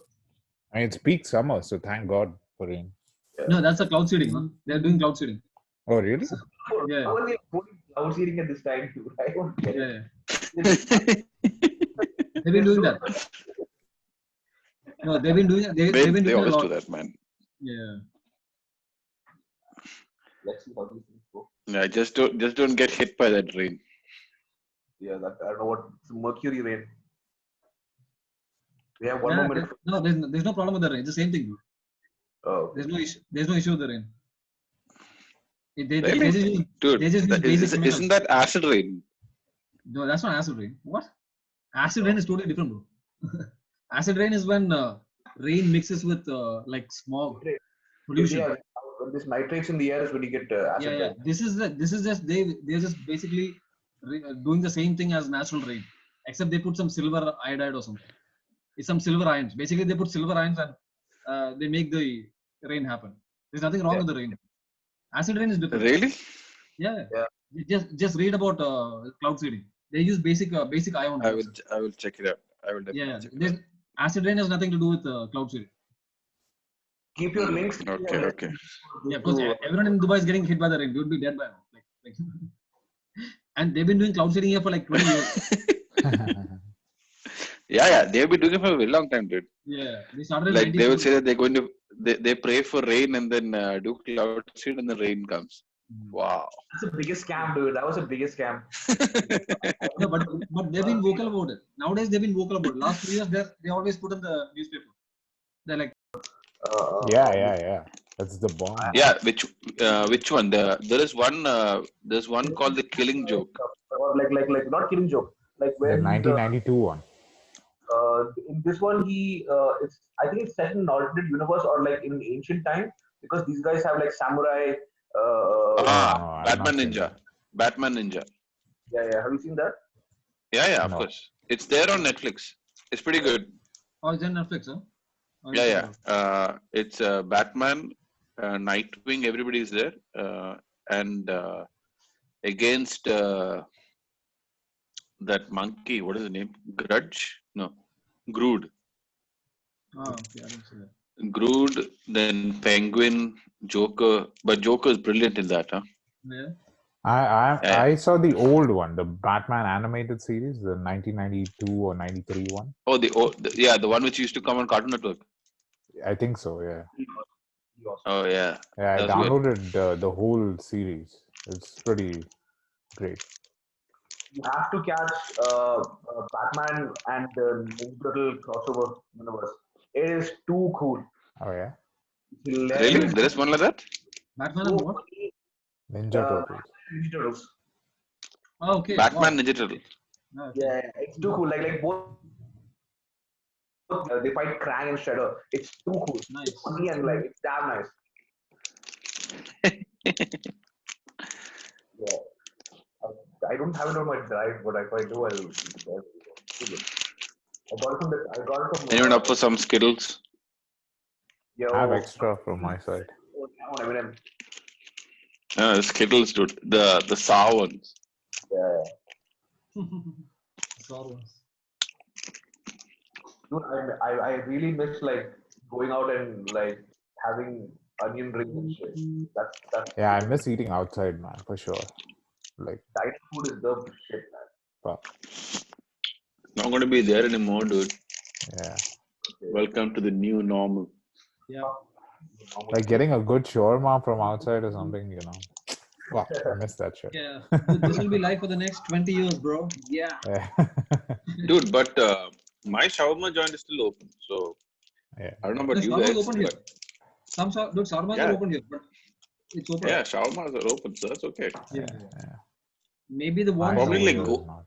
I mean, it's peak summer, so thank God for rain. No, that's a cloud seeding. No? They're doing cloud seeding. Oh, really? Yeah. How are they putting cloud seeding at this time too? I don't get it. They've been doing that. No, they've been doing. They've been doing They a always lot. do that, man. Yeah. Let's see how these things go. Yeah, just don't get hit by that rain. Yeah, that I don't know what it's mercury rain. We have one more minute. No, there's no problem with the rain. It's the same thing, dude. Oh, There's no issue. There's no issue with the rain. Really? Dude, isn't that acid rain? No, that's not acid rain. What? Acid rain is totally different, bro. Acid rain is when rain mixes with like smog, pollution. Yeah, when this nitrates in the air is when you get acid Yeah. rain. This is just they're just basically doing the same thing as natural rain, except they put some silver iodide or something. It's some silver ions. Basically, they put silver ions and they make the rain happen. There's nothing wrong with the rain. Acid rain is different. Really? Yeah. Yeah. Just read about cloud seeding. They use basic ion. I will check it out. I will definitely check it out. Acid rain has nothing to do with cloud seeding. Keep your links. Okay. Yeah, because everyone in Dubai is getting hit by the rain. They would be dead by now. Like and they've been doing cloud seeding here for like 20 years. Yeah. They've been doing it for a very long time, dude. Yeah, they started. Like they will say that they're going to they pray for rain and then do cloud seed and the rain comes. Wow. That's the biggest scam, dude. That was the biggest scam. No, but they've been vocal about it. Nowadays they've been vocal about it. Last 2 years they always put in the newspaper. They're like, Yeah. That's the bomb. Yeah, which one? There's one called the Killing Joke. Or like not killing joke. Like The when 1992 one. in this one I think it's set in an alternate universe or like in ancient time because these guys have like samurai. Batman Ninja. Batman Ninja. Yeah. Have you seen that? Yeah, of course. It's there on Netflix. It's pretty good. oh, it's on Netflix, huh? Oh, Yeah. It's Batman, Nightwing. Everybody is there, and against that monkey. What is the name? Grudge? No, Grood. Oh, okay, I didn't see that. Grood, then Penguin, Joker. But Joker is brilliant in that, huh? Yeah. I saw the old one, the Batman animated series, the 1992 or 93 one. Oh, the one which used to come on Cartoon Network. I think so, yeah. Oh yeah. Yeah, I That's downloaded the whole series. It's pretty great. You have to catch Batman and the Ninja Turtle crossover universe. It is too cool. Oh yeah, Really? There is one like that? Batman and what? Ninja Turtles. Ninja Turtles. Oh, okay. Batman Ninja Turtle. Wow. Yeah, it's too cool. Like both they fight Krang and Shredder. It's too cool. Nice. It's funny and like it's damn nice. Yeah. I don't have it on my drive, but if I do, I'll. I got it from. Anyone up for some Skittles? Yo, I have extra from my side. Eminem. Skittles, dude. The sour ones. Yeah. Sorrows. Dude, I really miss like going out and like having onion rings and shit. That's Yeah, I miss eating outside, man, for sure. Like, diet food is the shit, man. fuck. Not going to be there anymore, dude. Yeah. Welcome to the new normal. Yeah. Like getting a good shawarma from outside or something, you know. Wow, I miss that shit. Yeah. This will be life for the next 20 years, bro. Yeah. Yeah. Dude, but my shawarma joint is still open. So, Yeah. I don't know about The you shawarma guys. is open here. But Shawarmas Yeah. are open here, but it's open. yeah, shawarmas are open. So, that's okay. Yeah. Yeah. Maybe the one. Probably I like know go- it's not.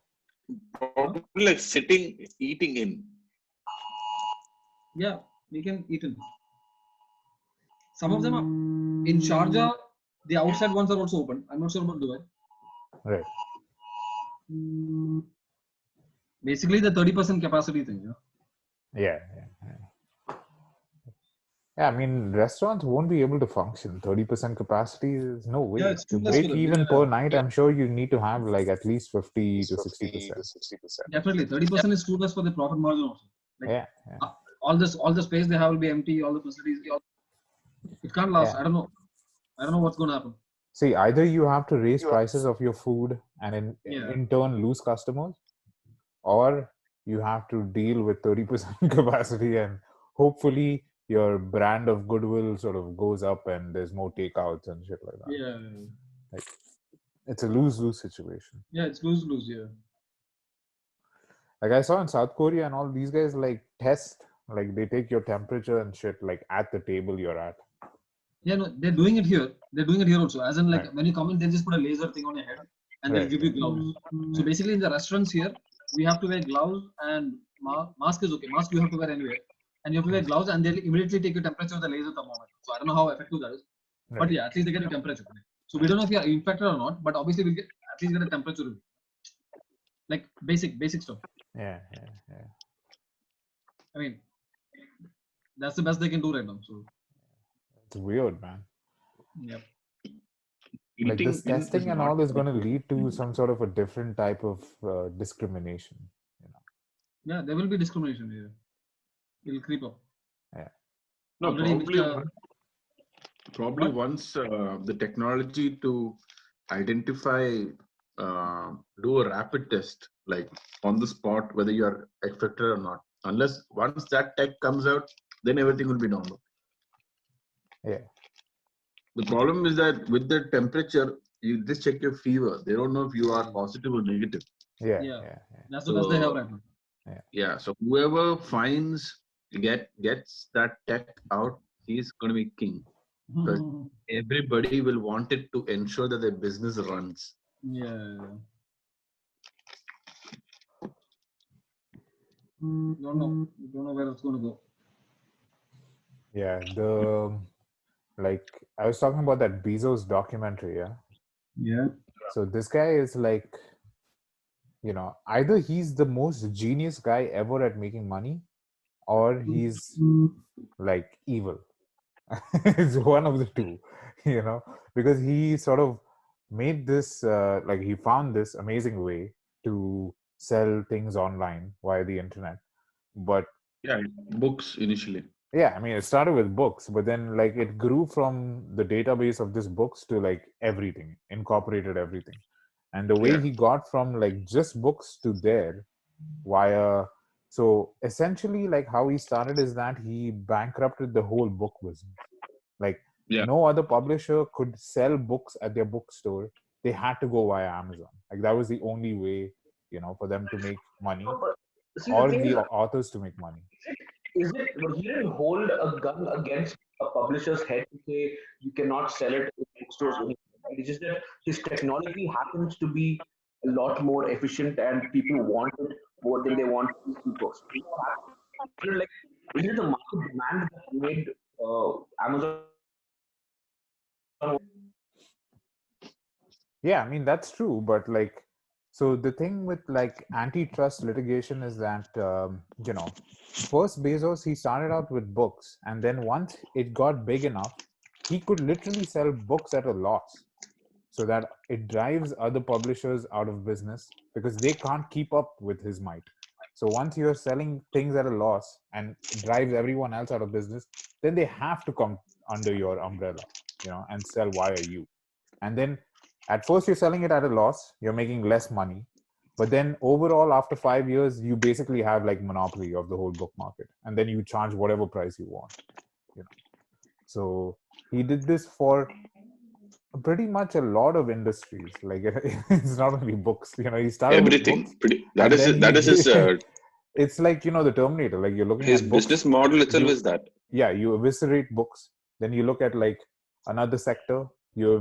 Probably like sitting, eating in. Yeah, we can eat in. Some of them are in Sharjah. The outside ones are also open. I'm not sure about Dubai. Right. Basically, the 30% capacity thing. Yeah. Yeah, I mean, restaurants won't be able to function. 30% capacity is no way. Yeah, it's To too less for break them. even Yeah, per night, I'm sure you need to have like at least 50 to 60%. definitely. 30% is too less for the profit margin also. Like Yeah, yeah, all the space they have will be empty. All the facilities. It can't last. yeah. I don't know what's going to happen. See, either you have to raise prices of your food and Yeah. in turn lose customers, or you have to deal with 30% capacity and hopefully your brand of goodwill sort of goes up and there's more takeouts and shit like that. Yeah. Like, it's a lose-lose situation. Yeah, it's lose. Yeah. Like I saw in South Korea and all these guys like test, like they take your temperature and shit like at the table you're at. Yeah, no, they're doing it here. They're doing it here also. As in, like Right. when you come in, they just put a laser thing on your head and they'll Right, give you gloves. So basically, in the restaurants here, we have to wear gloves and mask is okay. Mask you have to wear anyway, and you have to wear gloves and they'll immediately take your temperature with a laser thermometer. So I don't know how effective that is, but right. yeah, at least they get your temperature. So we don't know if you are infected or not, but obviously we'll get at least get a temperature reading. Like basic stuff. Yeah. I mean, that's the best they can do right now. So It's weird, man. yeah. Like Eating this in is testing and not all is going to like lead to some sort of a different type of discrimination. Yeah, there will be discrimination here. It'll creep up. Yeah. No, Already probably What? once the technology to identify, do a rapid test, like on the spot, whether you are affected or not. Unless once that tech comes out, then everything will be normal. Yeah. The problem is that with the temperature, you just check your fever. They don't know if you are positive or negative. Yeah. Yeah. Yeah. That's the best they have right now. Yeah, so whoever gets that tech out, he's going to be king. Because everybody will want it to ensure that their business runs. Yeah. Don't know. Don't know where it's going to go. Yeah. Like I was talking about that Bezos documentary. Yeah. Yeah. So this guy is like, either he's the most genius guy ever at making money, or he's like evil. It's one of the two, because he sort of made this, like he found this amazing way to sell things online via the internet. But Yeah, books initially. yeah, I mean, it started with books, but then like it grew from the database of this books to like everything, incorporated everything. And the way Yeah. he got from like just books to there via, so essentially like how he started is that he bankrupted the whole book business. Like Yeah. no other publisher could sell books at their bookstore. They had to go via Amazon. Like that was the only way, for them to make money, No, but see, the or thing the is, authors to make money. is it he didn't hold a gun against a publisher's head to say you cannot sell it in bookstores anymore. Right? It's just that his technology happens to be a lot more efficient and people want it more than they want books. Like, is it the market demand that made Amazon? Yeah, I mean that's true, but like, so the thing with like antitrust litigation is that first Bezos, he started out with books, and then once it got big enough, he could literally sell books at a loss, so that it drives other publishers out of business because they can't keep up with his might. So once you're selling things at a loss and it drives everyone else out of business, then they have to come under your umbrella, and sell via you. And then at first you're selling it at a loss, you're making less money, but then overall after 5 years you basically have like monopoly of the whole book market, and then you charge whatever price you want. So he did this for pretty much a lot of industries. Like it's not only books. He started with books, everything. Pretty. That and is then that is his it's like the Terminator. Like you're looking his at books. business model itself You is that. yeah, you eviscerate books. Then you look at like another sector. You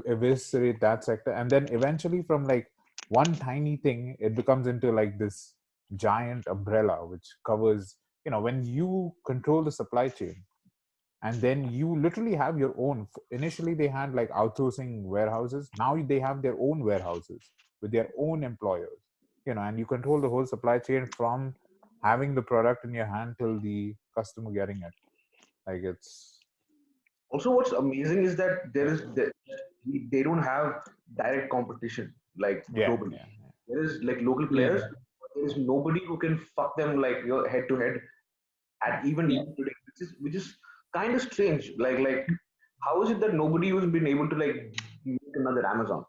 eviscerate that sector, and then eventually from like one tiny thing, it becomes into like this giant umbrella which covers. When you control the supply chain, and then you literally have your own. Initially they had like outsourcing warehouses, now they have their own warehouses with their own employers, and you control the whole supply chain from having the product in your hand till the customer getting it. Like it's Also, what's amazing is that they don't have direct competition like yeah, globally. yeah, There is like local Yeah. players, but there is nobody who can fuck them like head to head at even Yeah. today, which is kind of strange. Like how is it that nobody has been able to like make another Amazon?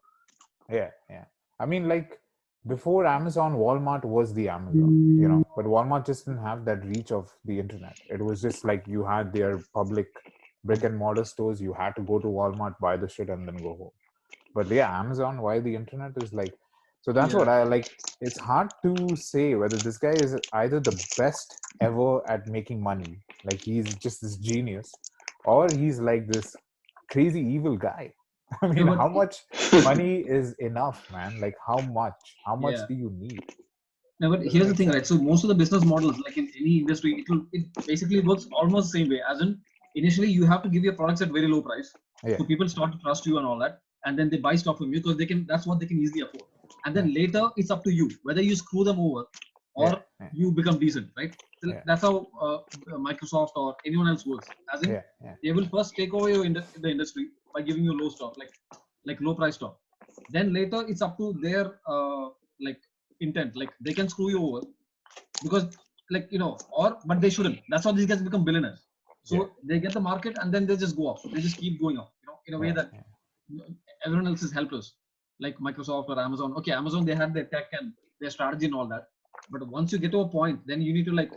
yeah. I mean, like before Amazon, Walmart was the Amazon, but Walmart just didn't have that reach of the internet. It was just like you had their public brick and mortar stores. You had to go to Walmart, buy the shit, and then go home. But yeah, Amazon, why the internet is like, so that's what Yeah. I like. It's hard to say whether this guy is either the best ever at making money, like he's just this genius, or he's like this crazy evil guy. I mean, No, how but much money is enough, man? Like how much? How much yeah. do you need? No, but Doesn't here's the make thing, right? sense. So most of the business models, like in any industry, it basically works almost the same way. As in, initially you have to give your products at very low price, Yeah, so people start to trust you and all that, and then they buy stuff from you because they can. That's what they can easily afford. And then later it's up to you whether you screw them over yeah, or you become decent, right? So yeah, that's how Microsoft or anyone else works. As in, yeah. they will first take over your the industry by giving you low stock, like low price stock. Then later it's up to their like intent. Like they can screw you over because or but they shouldn't. That's how these guys become billionaires. So Yeah. they get the market and then they just go up. They just keep going up. In a way Yeah, that everyone else is helpless. Like Microsoft or Amazon. Okay, Amazon they had their tech and their strategy and all that. But once you get to a point, then you need to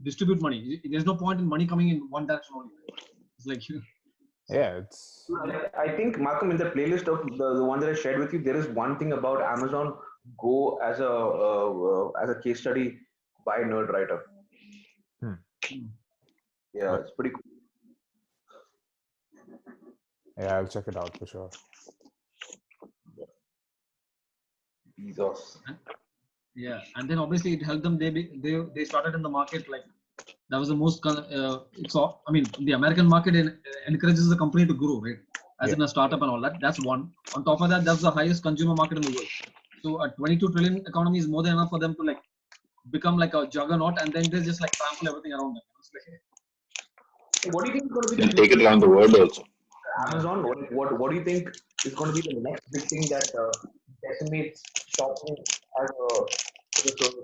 distribute money. There's no point in money coming in one direction only. It's like yeah. It's I think Malcolm, in the playlist of the one that I shared with you, there is one thing about Amazon Go as a case study by Nerd Writer. hmm. Yeah, it's pretty cool. Yeah, I'll check it out for sure. Jesus. Yeah, and then obviously it helped them. They started in the market like that was the most. It's all. I mean, the American market encourages the company to grow, right? As in a startup and all that. That's one. On top of that, that's the highest consumer market in the world. So a 22 trillion economy is more than enough for them to like become like a juggernaut, and then they just like trample everything around them. It's like, What do you think is going to be Then the take it future around the world also. of Amazon? What do you think is going to be the next big thing that decimates shopping as a service,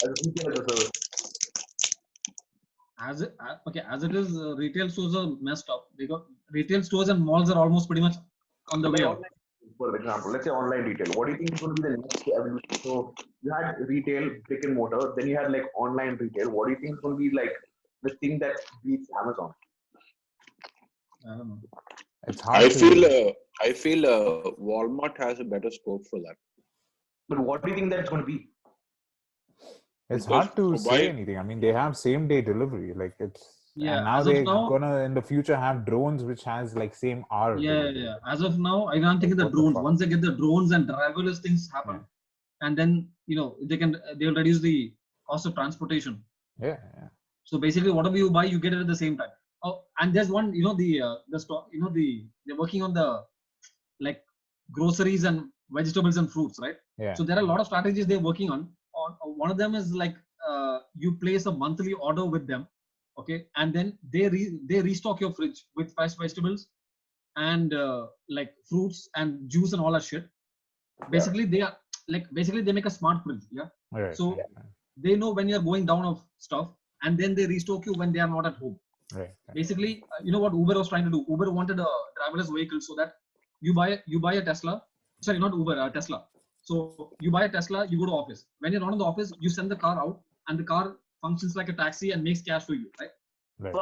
as a retail as a service? as it is, retail stores are messed up because retail stores and malls are almost pretty much on the Like way out. online, for example, let's say online retail. What do you think is going to be the next evolution? So you had retail, brick and mortar, then you had like online retail. What do you think is going to be like the thing that beats Amazon? I don't know. It's hard I feel Walmart has a better scope for that. But what do you think that it's going to be? it's Because hard to say anything. I mean, they have same day delivery, like Yeah, and now as of they're now, gonna in the future have drones which has like same hour delivery. yeah. As of now, I can't think of the What the drones. fuck? Once they get the drones and driverless things happen, and then they'll reduce the cost of transportation. Yeah. So basically, whatever you buy, you get it at the same time. Oh, and there's one, the stock, they're working on the like groceries and vegetables and fruits, right? Yeah. So there are a lot of strategies they're working on. One of them is like you place a monthly order with them, okay, and then they restock your fridge with fresh vegetables and like fruits and juice and all that shit. Basically, they make a smart fridge, yeah. Right. So they know when you're going down of stuff, and then they restock you when they are not at home. Right. Basically, you know what Uber was trying to do? Uber wanted a driverless vehicle so that you buy a Tesla. Sorry, not Uber, Tesla. So you buy a Tesla, you go to office. When you're not in the office, you send the car out, and the car functions like a taxi and makes cash for you, right? Right.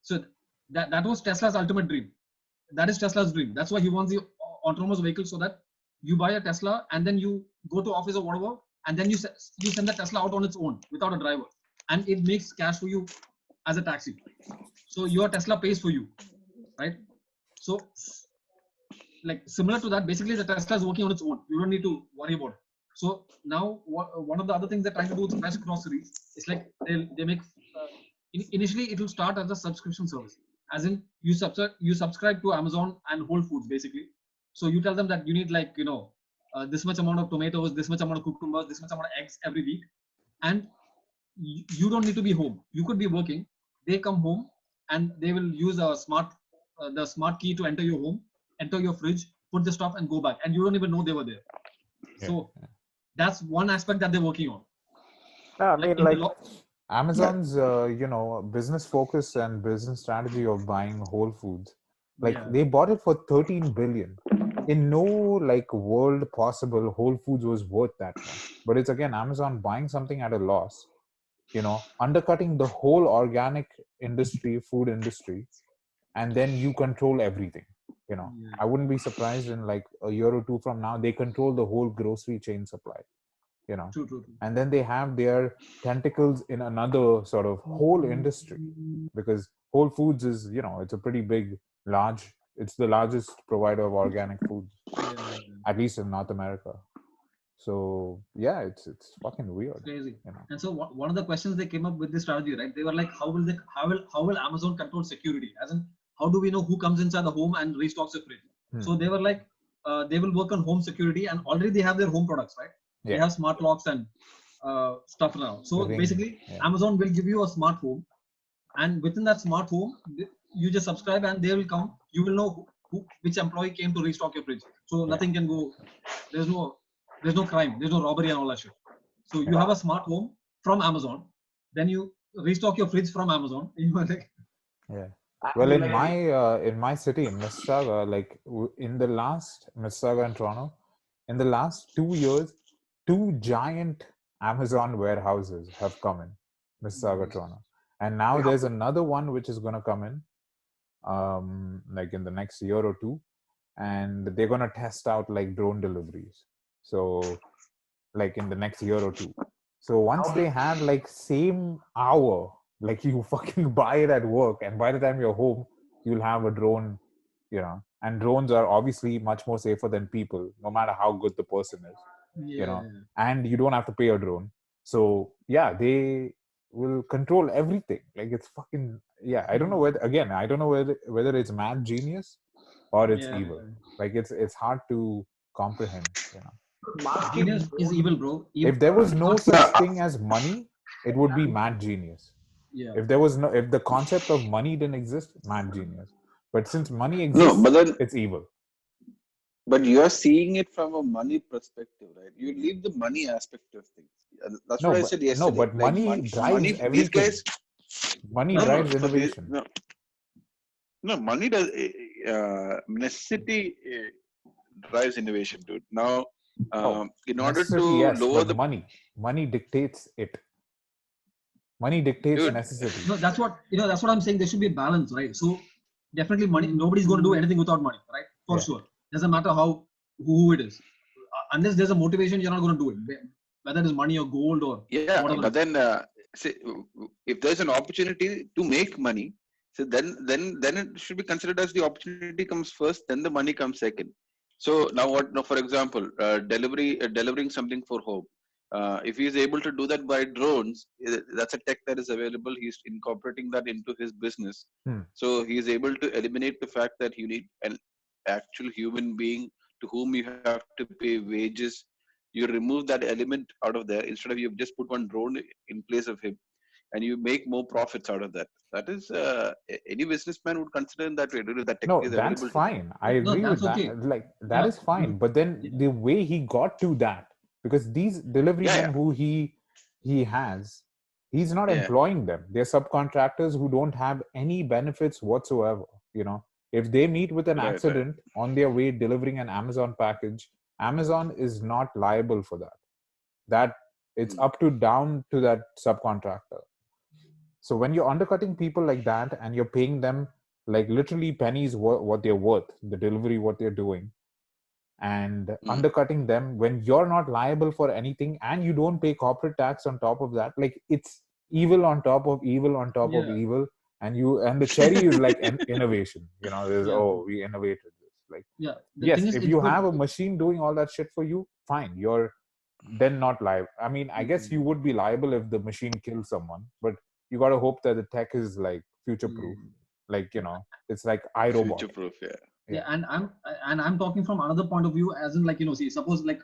So that was Tesla's ultimate dream. That is Tesla's dream. That's why he wants the autonomous vehicle so that you buy a Tesla and then you go to office or whatever, and then you send the Tesla out on its own without a driver, and it makes cash for you as a taxi. So your Tesla pays for you, right? So like similar to that, basically the Tesla is working on its own. You don't need to worry about it. So now one of the other things they're trying to do with fresh groceries is like they make initially it will start as a subscription service, as in you subscribe to Amazon and Whole Foods basically. So you tell them that you need like this much amount of tomatoes, this much amount of cucumbers, this much amount of eggs every week, and you don't need to be home. You could be working, they come home and they will use a the smart key to enter your home, enter your fridge, put the stuff and go back, and you don't even know they were there. Yeah. So that's one aspect that they're working on. I Like mean, in the like law, Amazon's, business focus and business strategy of buying Whole Foods, like yeah, they bought it for 13 billion. In no like world possible, Whole Foods was worth that much. But it's again Amazon buying something at a loss, undercutting the whole organic industry, food industry, and then you control everything. yeah, I wouldn't be surprised in like a year or two from now they control the whole grocery chain supply. true, true, true. And then they have their tentacles in another sort of whole industry, because Whole Foods is, it's a pretty big, large, it's the largest provider of organic foods, Yeah, at least in North America. So yeah, it's fucking weird. crazy. And so one of the questions they came up with this strategy, right? They were like, how will Amazon control security? As in, how do we know who comes inside the home and restocks your fridge? So they were like, they will work on home security, and already they have their home products, right? They have smart locks and stuff now. So Ring, basically, yeah. Amazon will give you a smart home, and within that smart home, you just subscribe, and they will come. You will know which employee came to restock your fridge. So nothing can go. There's no crime. There's no robbery and all that shit. So you have a smart home from Amazon, then you restock your fridge from Amazon. You are like, Yeah. Well, in my city, in Mississauga, like in the last Mississauga and Toronto, in the last 2 years, 2 giant Amazon warehouses have come in Mississauga, Toronto, and now there's another one which is going to come in, like in the next year or two, and they're going to test out like drone deliveries. So, like in the next year or two. So once they have like same hour, like you fucking buy it at work, and by the time you're home, you'll have a drone, and drones are obviously much more safer than people, no matter how good the person is, and you don't have to pay a drone. So yeah, they will control everything. Like it's fucking, yeah. I don't know whether it's mad genius or it's evil. Like it's hard to comprehend. genius is evil, bro. If there was no such thing as money, it would be mad genius. Yeah. If the concept of money didn't exist, mad genius. But since money No, exists, but then, it's evil. but you are seeing it from a money perspective, right? You leave the money aspect of things. That's what I said yesterday. No, but Like, money drives money, everything. these guys. Money No, drives no, but these, innovation. no, money does. Necessity drives innovation, dude. Now, in order to necessity, yes, lower but the money dictates it. Money dictates Dude. necessity. No, that's what I'm saying. There should be a balance, right? So definitely money. Nobody's going to do anything without money, right? For sure. Doesn't matter who it is. Unless there's a motivation, you're not going to do it. Whether it's money or gold or whatever. But then say, if there's an opportunity to make money, so then it should be considered as the opportunity comes first, then the money comes second. So now what? Now, for example, delivering something for home. If he is able to do that by drones, that's a tech that is available. He's incorporating that into his business. So he is able to eliminate the fact that you need an actual human being to whom you have to pay wages. You remove that element out of there. Instead of you've just put one drone in place of him, and you make more profits out of that. That is any businessman would consider in that way. That tech No, is that's available. fine. I agree with that. Okay. Like that is fine. But then the way he got to that, because these delivery men who he has, he's not employing them. They're subcontractors who don't have any benefits whatsoever. If they meet with an accident on their way delivering an Amazon package, Amazon is not liable for that. That it's up to down to that subcontractor. So when you're undercutting people like that and you're paying them like literally pennies what they're worth, the delivery what they're doing, and undercutting them when you're not liable for anything and you don't pay corporate tax on top of that, like it's evil on top of evil on top of evil. And the cherry is like an innovation. There's we innovated this. Like yes, if you have a machine doing all that shit for you, fine. You're then not liable. I mean, I guess you would be liable if the machine kills someone, but you got to hope that the tech is like future proof. Like it's like iRobot. Future proof, yeah. And I'm talking from another point of view, as in like see, suppose like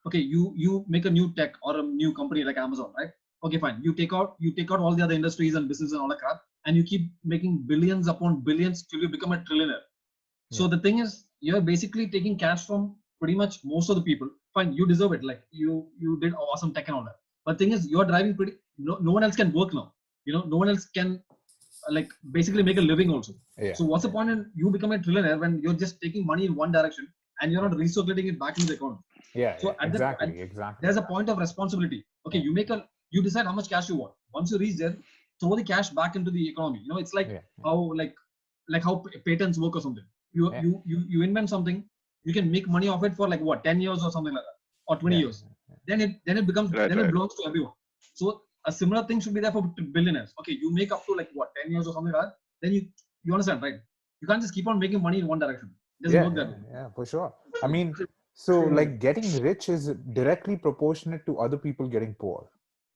okay, you make a new tech or a new company like Amazon, right? Okay, fine. You take out all the other industries and business and all that crap, and you keep making billions upon billions till you become a trillionaire. So the thing is, you're basically taking cash from pretty much most of the people. Fine, you deserve it. Like you did awesome tech and all that. But the thing is, you're driving pretty. No one else can work now. No one else can like basically make a living also. Yeah. So what's the point in you become a trillionaire when you're just taking money in one direction and you're not recirculating it back into the economy? Yeah. So Exactly. There's a point of responsibility. Okay, you decide how much cash you want. Once you reach there, throw the cash back into the economy. It's like how how patents work or something. You invent something, you can make money off it for like what 10 years or something like that, or 20 years. Then it becomes it belongs to everyone. So a similar thing should be there for billionaires. Okay, you make up to like what 10 years or something like that. Then you understand, right? You can't just keep on making money in one direction. It doesn't work that way. Yeah, for sure. I mean, so like getting rich is directly proportionate to other people getting poor.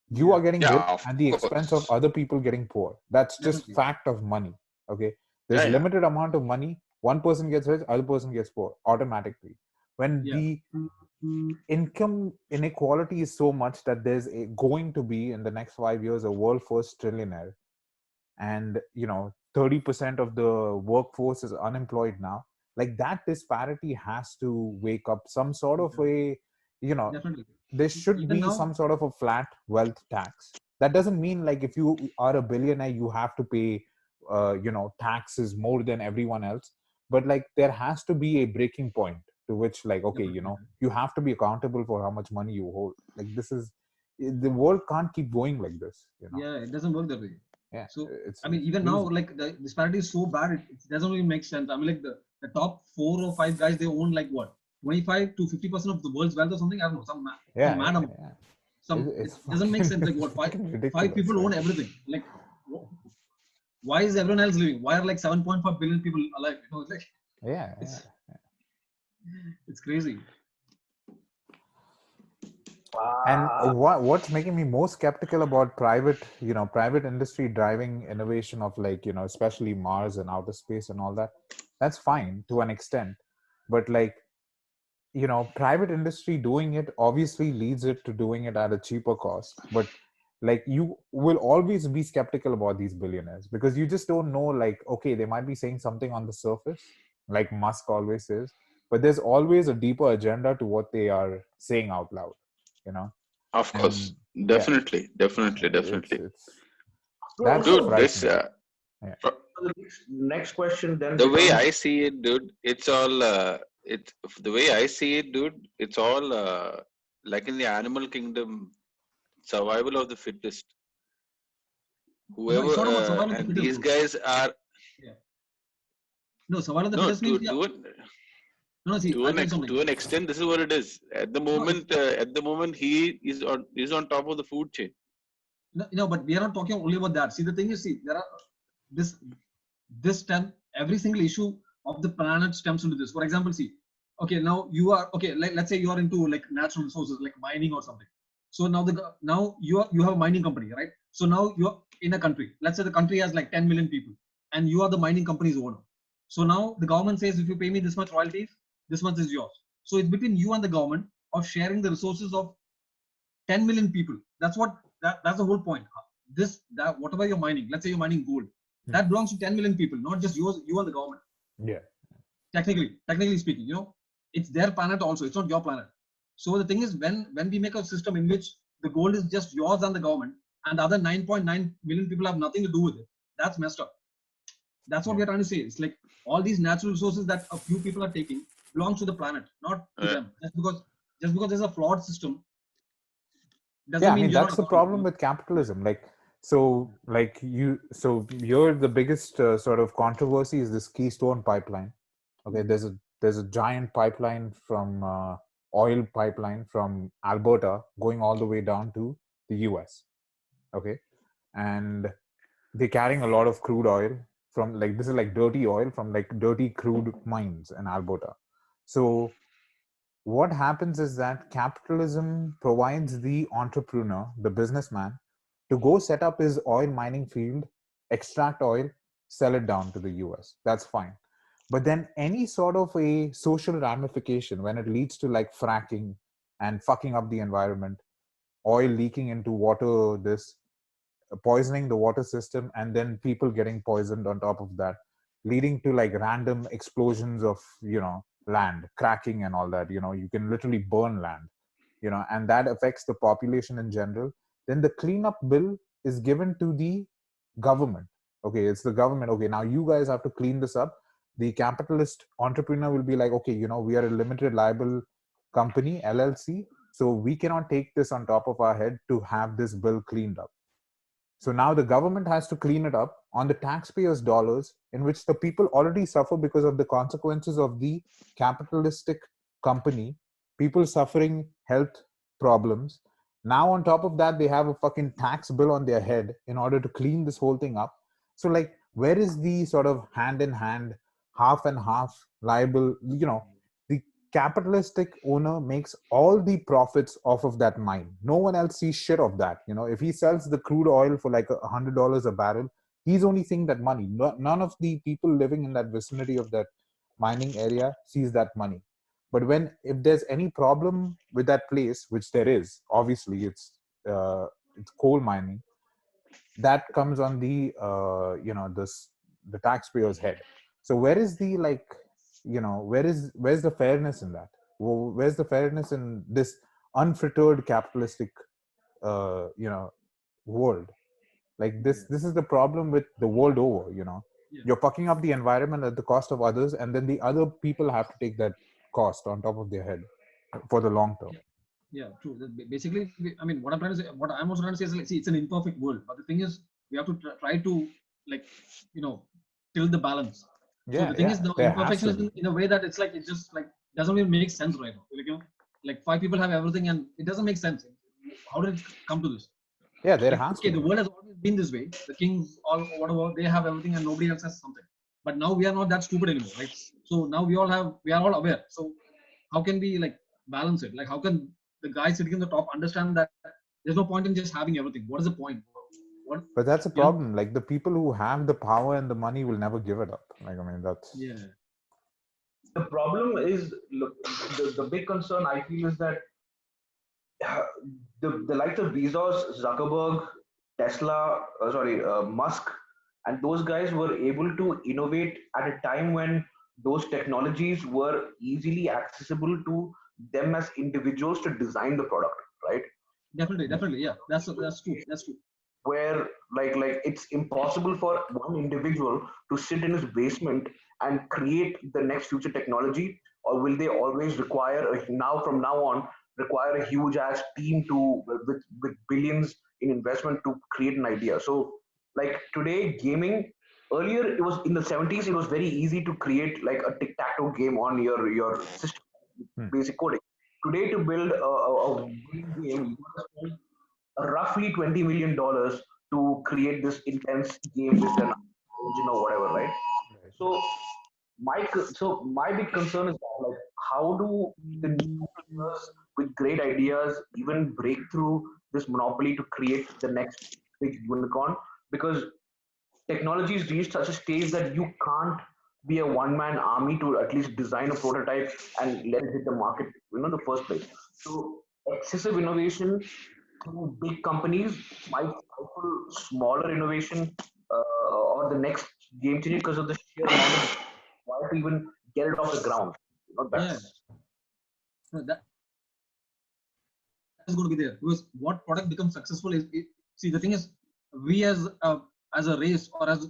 You are getting rich at the expense of other people getting poor. That's just fact of money. Okay, there's limited amount of money. One person gets rich, other person gets poor automatically. When the income inequality is so much that there's going to be in the next 5 years a world first trillionaire, and 30% of the workforce is unemployed now. Like that disparity has to wake up some sort of a there should Even be now, some sort of a flat wealth tax. That doesn't mean like if you are a billionaire you have to pay taxes more than everyone else, but like there has to be a breaking point to which like okay you have to be accountable for how much money you hold. Like this is the world can't keep going like this. Yeah, it doesn't work that way. Yeah, so it's even crazy. now, like the disparity is so bad, it doesn't really make sense. I mean, like the top 4 or 5 guys, they own like what 25 to 50% of the world's wealth or something. I don't know, some mad amount. It doesn't make sense. Like what five people own everything. Like why is everyone else living? Why are like 7.5 billion people alive? Like it's crazy. And what's making me more skeptical about private industry driving innovation of like especially Mars and outer space and all that, that's fine to an extent, but like private industry doing it obviously leads it to doing it at a cheaper cost. But like you will always be skeptical about these billionaires because you just don't know, like okay, they might be saying something on the surface like Musk always says, but there's always a deeper agenda to what they are saying out loud. Of course, definitely. It's that's dude, this next question then the way I see it, dude, it's all the way I see it, dude, it's all like in the animal kingdom, survival of the fittest. Whoever and these guys are survival of the fittest means to an extent, this is what it is. At the moment, he is on top of the food chain. No, but we are not talking only about that. See, the thing is, there are every single issue of the planet stems into this. For example, okay, now you are let's say you are into like natural resources like mining or something. So now you have a mining company, right? So now you are in a country. Let's say the country has like 10 million people, and you are the mining company's owner. So now the government says, if you pay me this much royalties, this much is yours. So it's between you and the government of sharing the resources of 10 million people. That's the whole point. Whatever you're mining, let's say you're mining gold, that belongs to 10 million people, not just you and the government. Yeah. Technically speaking, it's their planet also. It's not your planet. So the thing is, when we make a system in which the gold is just yours and the government, and the other 9.9 million people have nothing to do with it, that's messed up. That's what we're trying to say. It's like all these natural resources that a few people are taking belongs to the planet, not to them. Just because there's a flawed system doesn't mean that's the problem with capitalism. You're the biggest sort of controversy is this Keystone pipeline. Okay, there's a giant pipeline from oil pipeline from Alberta going all the way down to the US. Okay, and they're carrying a lot of crude oil from this is like dirty oil from like dirty crude mines in Alberta. So what happens is that capitalism provides the entrepreneur, the businessman, to go set up his oil mining field, extract oil, sell it down to the US. That's fine. But then any sort of a social ramification when it leads to like fracking and fucking up the environment, oil leaking into water, poisoning the water system, and then people getting poisoned on top of that, leading to like random explosions of, land cracking and all that. You can literally burn land, and that affects the population in general. Then the cleanup bill is given to the government. Okay, it's the government. Okay, now you guys have to clean this up. The capitalist entrepreneur will be like, okay, we are a limited liable company, LLC, so we cannot take this on top of our head to have this bill cleaned up. So now the government has to clean it up on the taxpayers' dollars, in which the people already suffer because of the consequences of the capitalistic company, people suffering health problems. Now, on top of that, they have a fucking tax bill on their head in order to clean this whole thing up. So, like, where is the sort of hand in hand, half and half liable? The capitalistic owner makes all the profits off of that mine. No one else sees shit of that. If he sells the crude oil for like $100 a barrel, he's only seeing that money. None of the people living in that vicinity of that mining area sees that money. But if there's any problem with that place, which there is, obviously it's coal mining, that comes on the the taxpayer's head. So where is the where's the fairness in that? Where's the fairness in this unfettered capitalistic world? Like this is the problem with the world over. You're fucking up the environment at the cost of others, and then the other people have to take that cost on top of their head for the long term. Yeah, true. Basically, I mean, what I'm trying to say, what I'm also trying to say is like, see, it's an imperfect world, but the thing is, we have to try to like, tilt the balance. So the thing is, the imperfection is in a way that it's like it just like doesn't even make sense right now. Like 5 people have everything, and it doesn't make sense. How did it come to this? Yeah, there has to be. The world has always been this way. The kings, all whatever, they have everything, and nobody else has something. But now we are not that stupid anymore, right? So now we are all aware. So how can we like balance it? Like how can the guy sitting on the top understand that there's no point in just having everything? What is the point? But that's a problem. Like the people who have the power and the money will never give it up. Like, I mean, that's... Yeah. The problem is, look, the big concern I feel is that the likes of Bezos, Zuckerberg, Tesla, Musk, and those guys were able to innovate at a time when those technologies were easily accessible to them as individuals to design the product, right? Definitely, yeah. That's true. Where like it's impossible for one individual to sit in his basement and create the next future technology, or will they always require from now on require a huge ass team with billions in investment to create an idea? So like today, gaming, earlier it was in the 70s, it was very easy to create like a tic-tac-toe game on your system, basic coding. Today, to build a game, you spend roughly $20 million to create this intense game with an engine or whatever, right? So my big concern is that, like, how do the new entrepreneurs with great ideas even break through this monopoly to create the next big unicorn? Because technology has reached such a stage that you can't be a one-man army to at least design a prototype and let it hit the market, in the first place. So excessive innovation through big companies might stifle smaller innovation or the next game changer because of the sheer amount of why to even get it off the ground. That's that is going to be there, because what product becomes successful is see, the thing is, we as a race, or as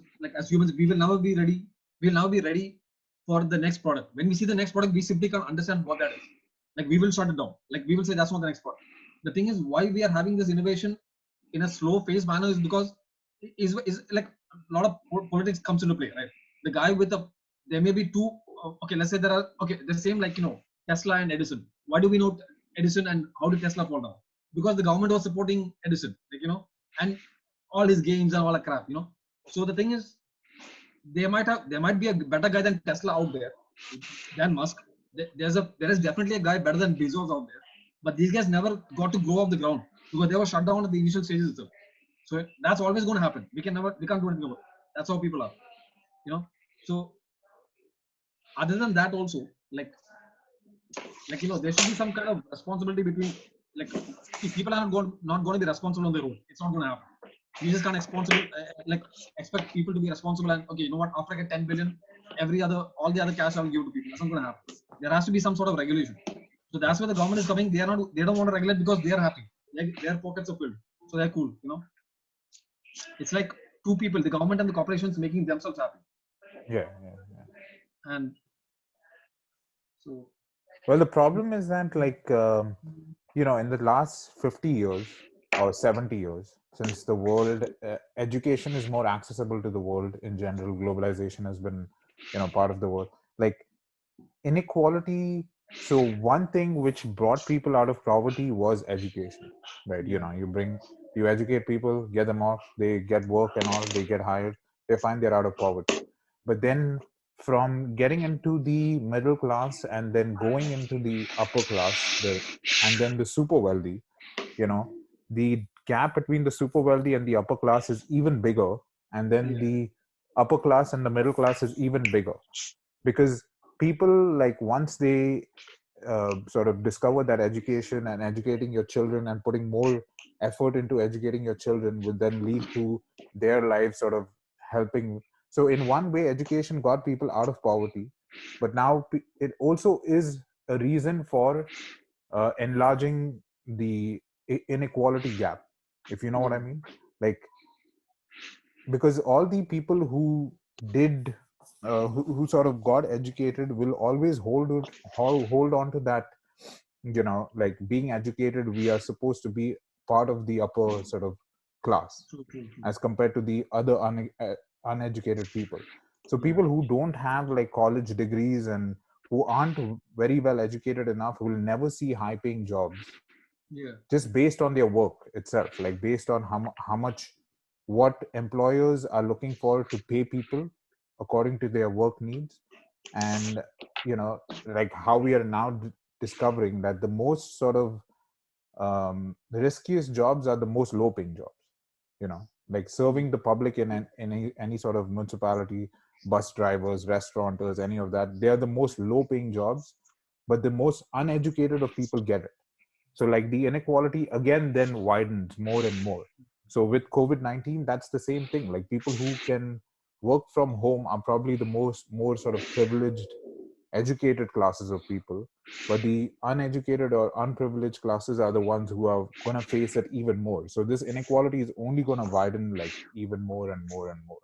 humans, we will never be ready. We'll now be ready for the next product. When we see the next product, we simply can't understand what that is. Like we will shut it down. Like we will say that's not the next product. The thing is, why we are having this innovation in a slow phase manner is because is like a lot of politics comes into play, right? The guy there may be two. Okay, let's say there are the same, like Tesla and Edison. Why do we know Edison, and how did Tesla fall down? Because the government was supporting Edison, and all his games and all that crap, So the thing is, there might be a better guy than Tesla out there, than Musk. There is definitely a guy better than Bezos out there, but these guys never got to grow off the ground because they were shut down at the initial stages itself. So that's always going to happen. We can't do anything about it. That's how people are, So other than that, also there should be some kind of responsibility between, like, see, people are not going to be responsible on their own. It's not going to happen. You just can't expect people to be responsible and okay, you know what? After I get 10 billion, all the other cash I'll give to people. That's not going to happen. There has to be some sort of regulation. So that's where the government is coming. They don't want to regulate because they are happy. Like their pockets are filled, so they're cool. It's like two people, the government and the corporations, making themselves happy. Yeah. And so, Well, the problem is that, like, in the last 50 years or 70 years, since the world, education is more accessible to the world in general, globalization has been, part of the world. Like, inequality. So, one thing which brought people out of poverty was education, right? You educate people, get them off, they get work and all, they get hired, they find they're out of poverty. But then from getting into the middle class and then going into the upper class, and then the super wealthy, the gap between the super wealthy and the upper class is even bigger, and then the upper class and the middle class is even bigger, because people, like, once they sort of discover that education and educating your children and putting more effort into educating your children would then lead to their lives sort of helping. So in one way, education got people out of poverty, but now it also is a reason for enlarging the inequality gap, if you know what I mean. Like, because all the people who did who sort of got educated will always hold on to that, like, being educated, we are supposed to be part of the upper sort of class true. as compared to the other uneducated people. So people who don't have, like, college degrees and who aren't very well educated enough will never see high paying jobs, just based on their work itself, like based on how much, what employers are looking for to pay people according to their work needs. And like how we are now discovering that the most sort of the riskiest jobs are the most low paying jobs, like serving the public in any sort of municipality, bus drivers, restaurateurs, any of that. They are the most low paying jobs, but the most uneducated of people get it. So, like, the inequality again then widens more and more. So with COVID-19, that's the same thing. Like, people who can work from home are probably the more sort of privileged, educated classes of people, but the uneducated or unprivileged classes are the ones who are going to face it even more. So this inequality is only going to widen, like, even more and more and more.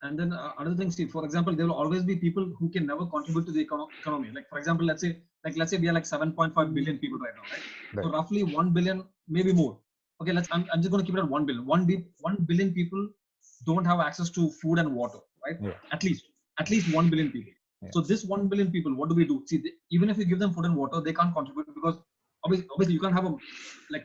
And then another thing, Steve, for example, there will always be people who can never contribute to the economy. Like, for example, let's say we are like 7.5 billion people right now, right? So roughly 1 billion, maybe more. Okay, I'm just going to keep it at 1 billion. 1 billion people don't have access to food and water, right? At least 1 billion people. So this 1 billion people, what do we do? See, even if you give them food and water, they can't contribute, because obviously you can't have a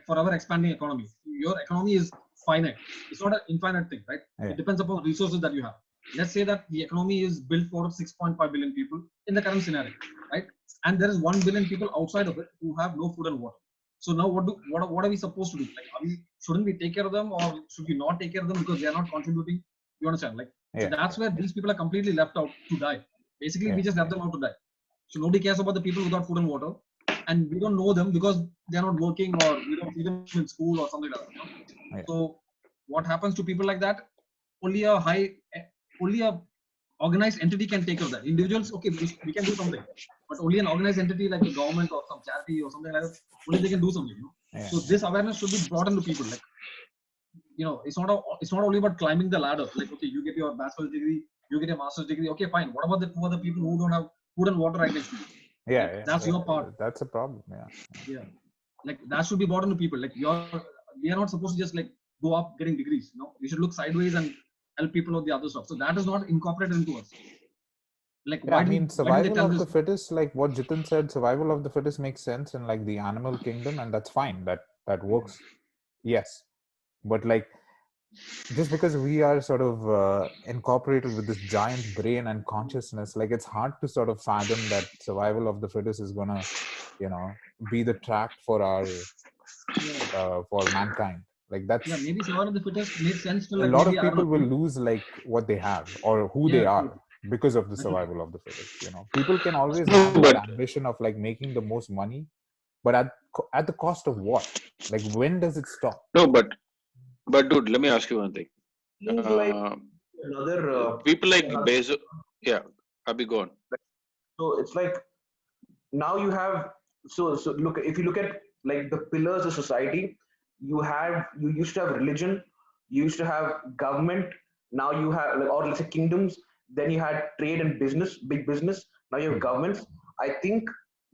forever expanding economy. Your economy is finite. It's not an infinite thing, right? It depends upon resources that you have. Let's say that the economy is built for 6.5 billion people in the current scenario, right? And there is 1 billion people outside of it who have no food and water. So now what are we supposed to do? Like, shouldn't we take care of them, or should we not take care of them because they are not contributing? You understand? So that's where these people are completely left out to die. Basically, we just left them out to die. So nobody cares about the people without food and water, and we don't know them because they are not working, or we don't see them in school or something like that. So what happens to people like that? Only a organized entity can take care of that. Individuals, okay, we can do something, but only an organized entity like a government or some charity or something like that, only they can do something. So this awareness should be brought into people. Like, it's not only about climbing the ladder. Like, okay, you get your bachelor's degree, you get a master's degree. Okay, fine. What about the two other people who don't have food and water right next to you? That's your part. That's a problem. Like, that should be brought into people. Like, we are not supposed to just like go up getting degrees. We should look sideways and help people with the other stuff. So that is not incorporated into us. Like, survival of the fittest, like what Jitin said, survival of the fittest makes sense in, like, the animal kingdom, and that's fine. That works. Yes. But, like, just because we are sort of incorporated with this giant brain and consciousness, like, it's hard to sort of fathom that survival of the fittest is gonna, be the track for our for mankind. Like, that's maybe survival of the fittest makes sense to, like, a lot of people will lose, like, what they have or who they are because of the survival of the fittest. People can always have that ambition of, like, making the most money, but at the cost of what? Like, when does it stop? No, but But dude, let me ask you one thing. Seems like another People like another- Bezos. Yeah, Abhi, go on. so it's like now you have so look, if you look at like the pillars of society, you used to have religion, you used to have government, now you have like, or let's say kingdoms, then you had trade and business, big business, now you have governments. I think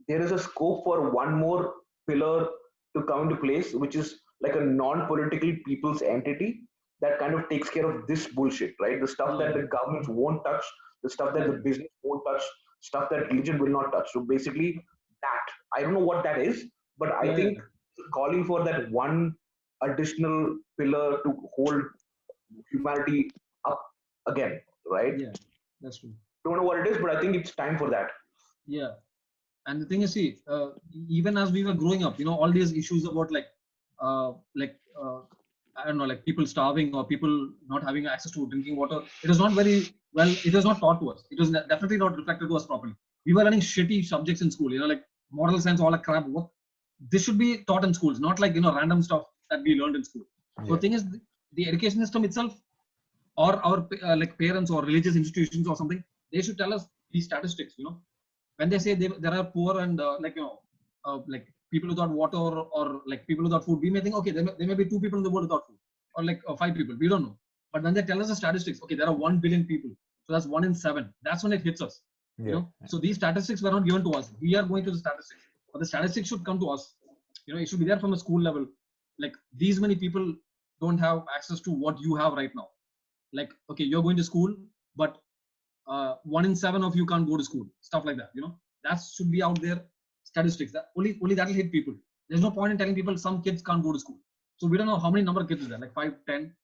there is a scope for one more pillar to come into place, which is like a non-political people's entity that kind of takes care of this bullshit, right? The stuff that the governments won't touch, the stuff that the business won't touch, stuff that religion will not touch. So basically, that I don't know what that is, but I think calling for that one additional pillar to hold humanity up again, right? Yeah, that's true. Don't know what it is, but I think it's time for that. Yeah. And the thing is, see, even as we were growing up, all these issues about uh, like I don't know, like people starving or people not having access to drinking water, it was not very well. It was not taught to us. It was definitely not reflected to us properly. We were learning shitty subjects in school, like moral science, all that crap. What this should be taught in schools, not like random stuff that we learned in school. So the thing is, the education system itself, or our like parents or religious institutions or something, they should tell us these statistics. When they say there are poor and like people without water or like people without food, we may think, okay, there may be 2 people in the world without food, or like 5 people, we don't know. But when they tell us the statistics, okay, there are 1 billion people, so that's 1 in 7, that's when it hits us. So these statistics were not given to us, we are going to the statistics, but the statistics should come to us. It should be there from a school level, like these many people don't have access to what you have right now. Like, okay, you're going to school, but 1 in 7 of you can't go to school, stuff like that. That should be out there, statistics that only that will hit people. There's no point in telling people some kids can't go to school, so we don't know how many number of kids is there, like 5, 10.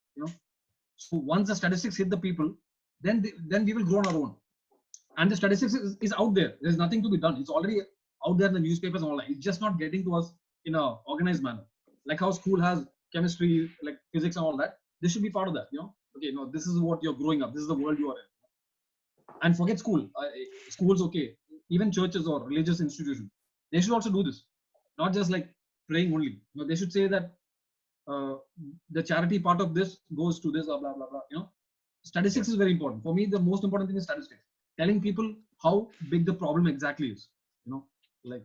So once the statistics hit the people, then we will grow on our own. And the statistics is out there, there's nothing to be done, it's already out there in the newspapers and all that. It's just not getting to us in a organized manner, like how school has chemistry, like physics and all that. This should be part of that. Okay, no, this is what you're growing up, this is the world you are in. And forget school, schools, okay, even churches or religious institutions, they should also do this, not just like praying only. They should say that the charity part of this goes to this, blah blah blah. Statistics is very important for me. The most important thing is statistics, telling people how big the problem exactly is. Like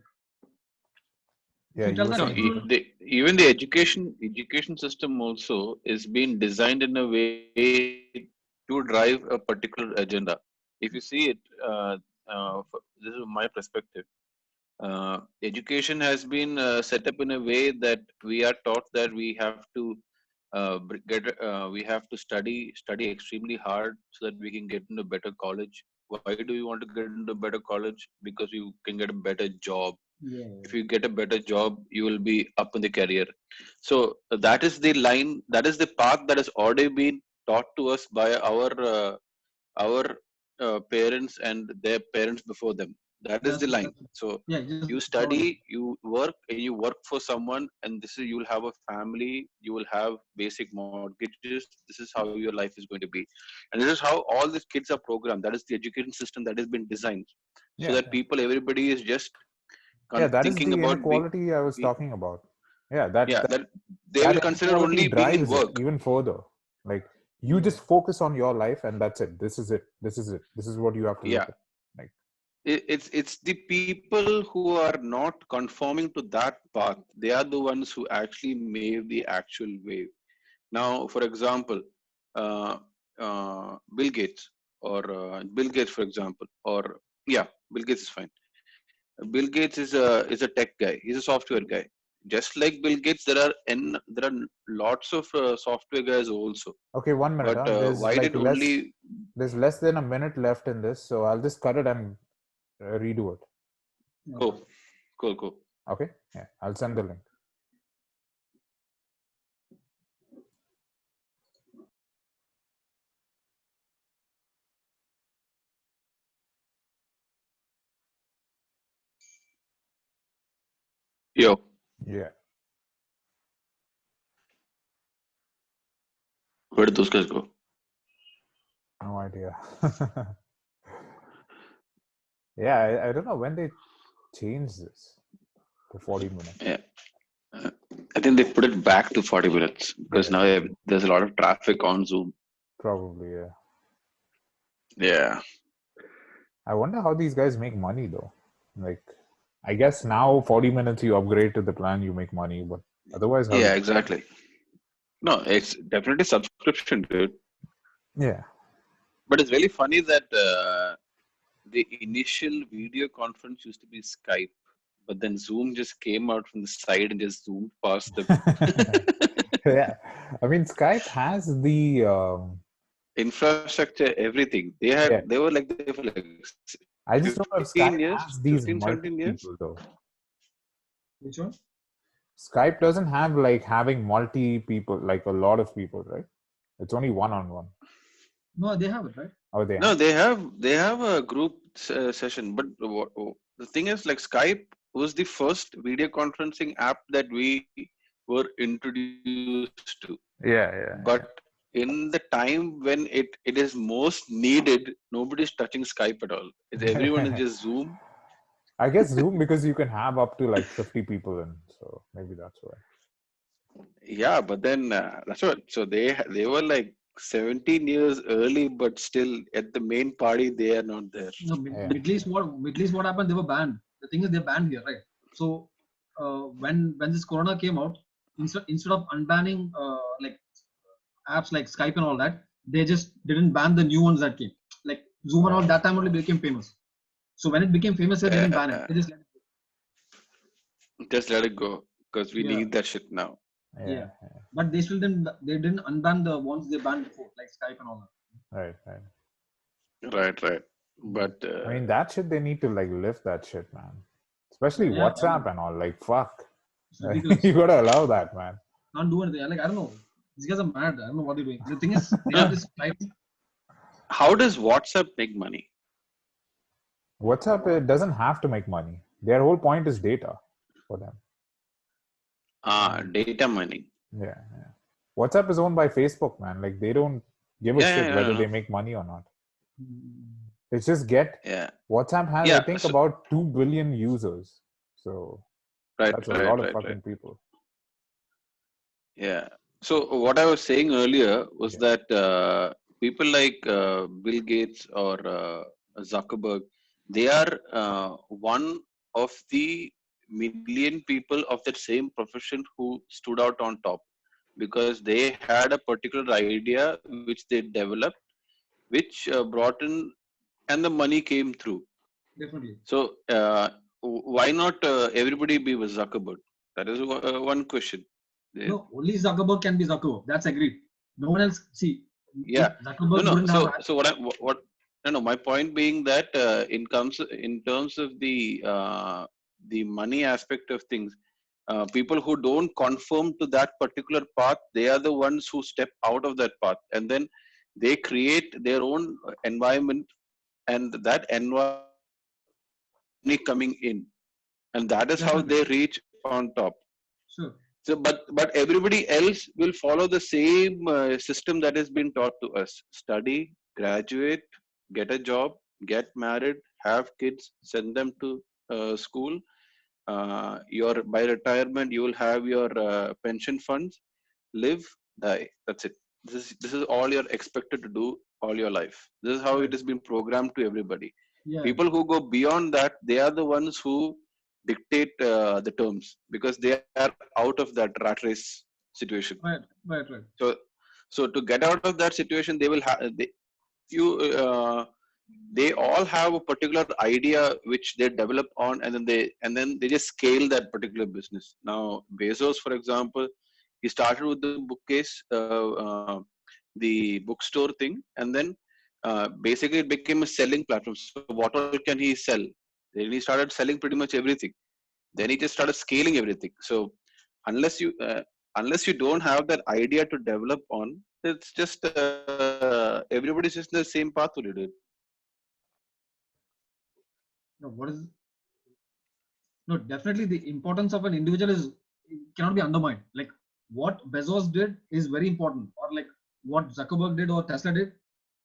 Yeah, you tell you were that saying. people, Even the education system also is being designed in a way to drive a particular agenda. If you see it, this is my perspective. Education has been set up in a way that we are taught that we have to study extremely hard so that we can get into a better college. Why do you want to get into a better college? Because you can get a better job. If you get a better job, you will be up in the career. So that is the line, that is the path that has already been taught to us by our parents and their parents before them. That is the line. So just you study, you work, and you work for someone, and this is, you will have a family, you will have basic mortgages. This is how your life is going to be, and this is how all these kids are programmed. That is the education system that has been designed, so Yeah, that people, everybody is just that is thinking the about inequality I was talking about. Yeah, that yeah, that that they that will consider inequality only being in drives it work. even further. Like you just focus on your life and that's it. This is it. This is it. This is what you have to look Yeah, at. Like it's the people who are not conforming to that path. They are the ones who actually made the actual wave. Now, for example, uh, Bill Gates, or Bill Gates, for example, or yeah, Bill Gates is fine. Bill Gates is a tech guy. He's a software guy. Just like Bill Gates, there are lots of software guys also. okay, 1 minute. But There's why like did only there's less than a minute left in this, so I'll just cut it and redo it. cool, cool. Okay. Yeah, I'll send the link. Yo, Yeah. where did those guys go? No idea. Yeah, I don't know when they changed this to 40 minutes. Yeah. I think they put it back to 40 minutes because now there's a lot of traffic on Zoom. Probably, yeah. Yeah. I wonder how these guys make money though. Like, I guess now 40 minutes you upgrade to the plan, you make money, but otherwise, how? Yeah, exactly. No, it's definitely subscription, dude. Yeah. But it's really funny that the initial video conference used to be Skype, but then Zoom just came out from the side and just zoomed past them. Yeah. I mean, Skype has the Infrastructure, everything. yeah. They were like there for like I just don't know if 15 Skype years, has 15, these 17 multi years. people though. Which one? Skype doesn't have like having multi people, like a lot of people, right? It's only one-on-one. No, they have it, right? Oh, they No, have? they have a group session, but the thing is, like Skype was the first video conferencing app that we were introduced to. Yeah. But in the time when it is most needed, nobody's touching Skype at all. Everyone is just Zoom. I guess Zoom because you can have up to like 50 people in, so maybe that's why. Yeah, but then that's what. So they were like 17 years early, but still at the main party they are not there. No, Yeah. Middle East what happened? They were banned. The thing is, they're banned here, right? So when this Corona came out, instead of unbanning like apps like Skype and all that, they just didn't ban the new ones that came. Like Zoom and all that time only became famous. So when it became famous, they didn't ban it. They just let it go. Just let it go because we Yeah, need that shit now. yeah. But they still didn't. They didn't unban the ones they banned before, like Skype and all that. Right. Right. But I mean, that shit, they need to like lift that shit, man. Especially Yeah, WhatsApp and all. Like, fuck. It's ridiculous. You gotta allow that, man. Can't do anything. Like I don't know. These guys are mad. I don't know what they're doing. The thing is, they have this type. how does WhatsApp make money? WhatsApp, it doesn't have to make money. Their whole point is data for them. Data mining. Yeah. WhatsApp is owned by Facebook, man. Like, they don't give a shit whether they make money or not. It's just WhatsApp has, I think, about 2 billion users. So that's a lot of fucking people. Yeah. So what I was saying earlier was that people like Bill Gates or Zuckerberg, they are one of the million people of that same profession who stood out on top because they had a particular idea which they developed, which brought in, and the money came through. Definitely. So why not everybody be with Zuckerberg? That is one question. No, only Zuckerberg can be Zuckerberg. That's agreed. No one else. See, yeah. Zuckerberg No. wouldn't have. So what? No. My point being that in terms of the money aspect of things, people who don't conform to that particular path, they are the ones who step out of that path, and then they create their own environment, and that environment money coming in, and that is how they reach on top. Sure. So, but everybody else will follow the same system that has been taught to us: study, graduate, get a job, get married, have kids, send them to school. Your by retirement, you will have your pension funds. Live, die. That's it. This is all you're expected to do all your life. This is how it has been programmed to everybody. Yeah. People who go beyond that, they are the ones who dictate the terms because they are out of that rat race situation. Right. So to get out of that situation, they will have they all have a particular idea which they develop on, and then they just scale that particular business. Now Bezos, for example, he started with the bookcase, the bookstore thing, and then basically it became a selling platform. So what all can he sell? Then he started selling pretty much everything. Then he just started scaling everything. So unless you don't have that idea to develop on, it's just everybody's just in the same path to do it. No, definitely the importance of an individual cannot be undermined. Like what Bezos did is very important, or like what Zuckerberg did or Tesla did.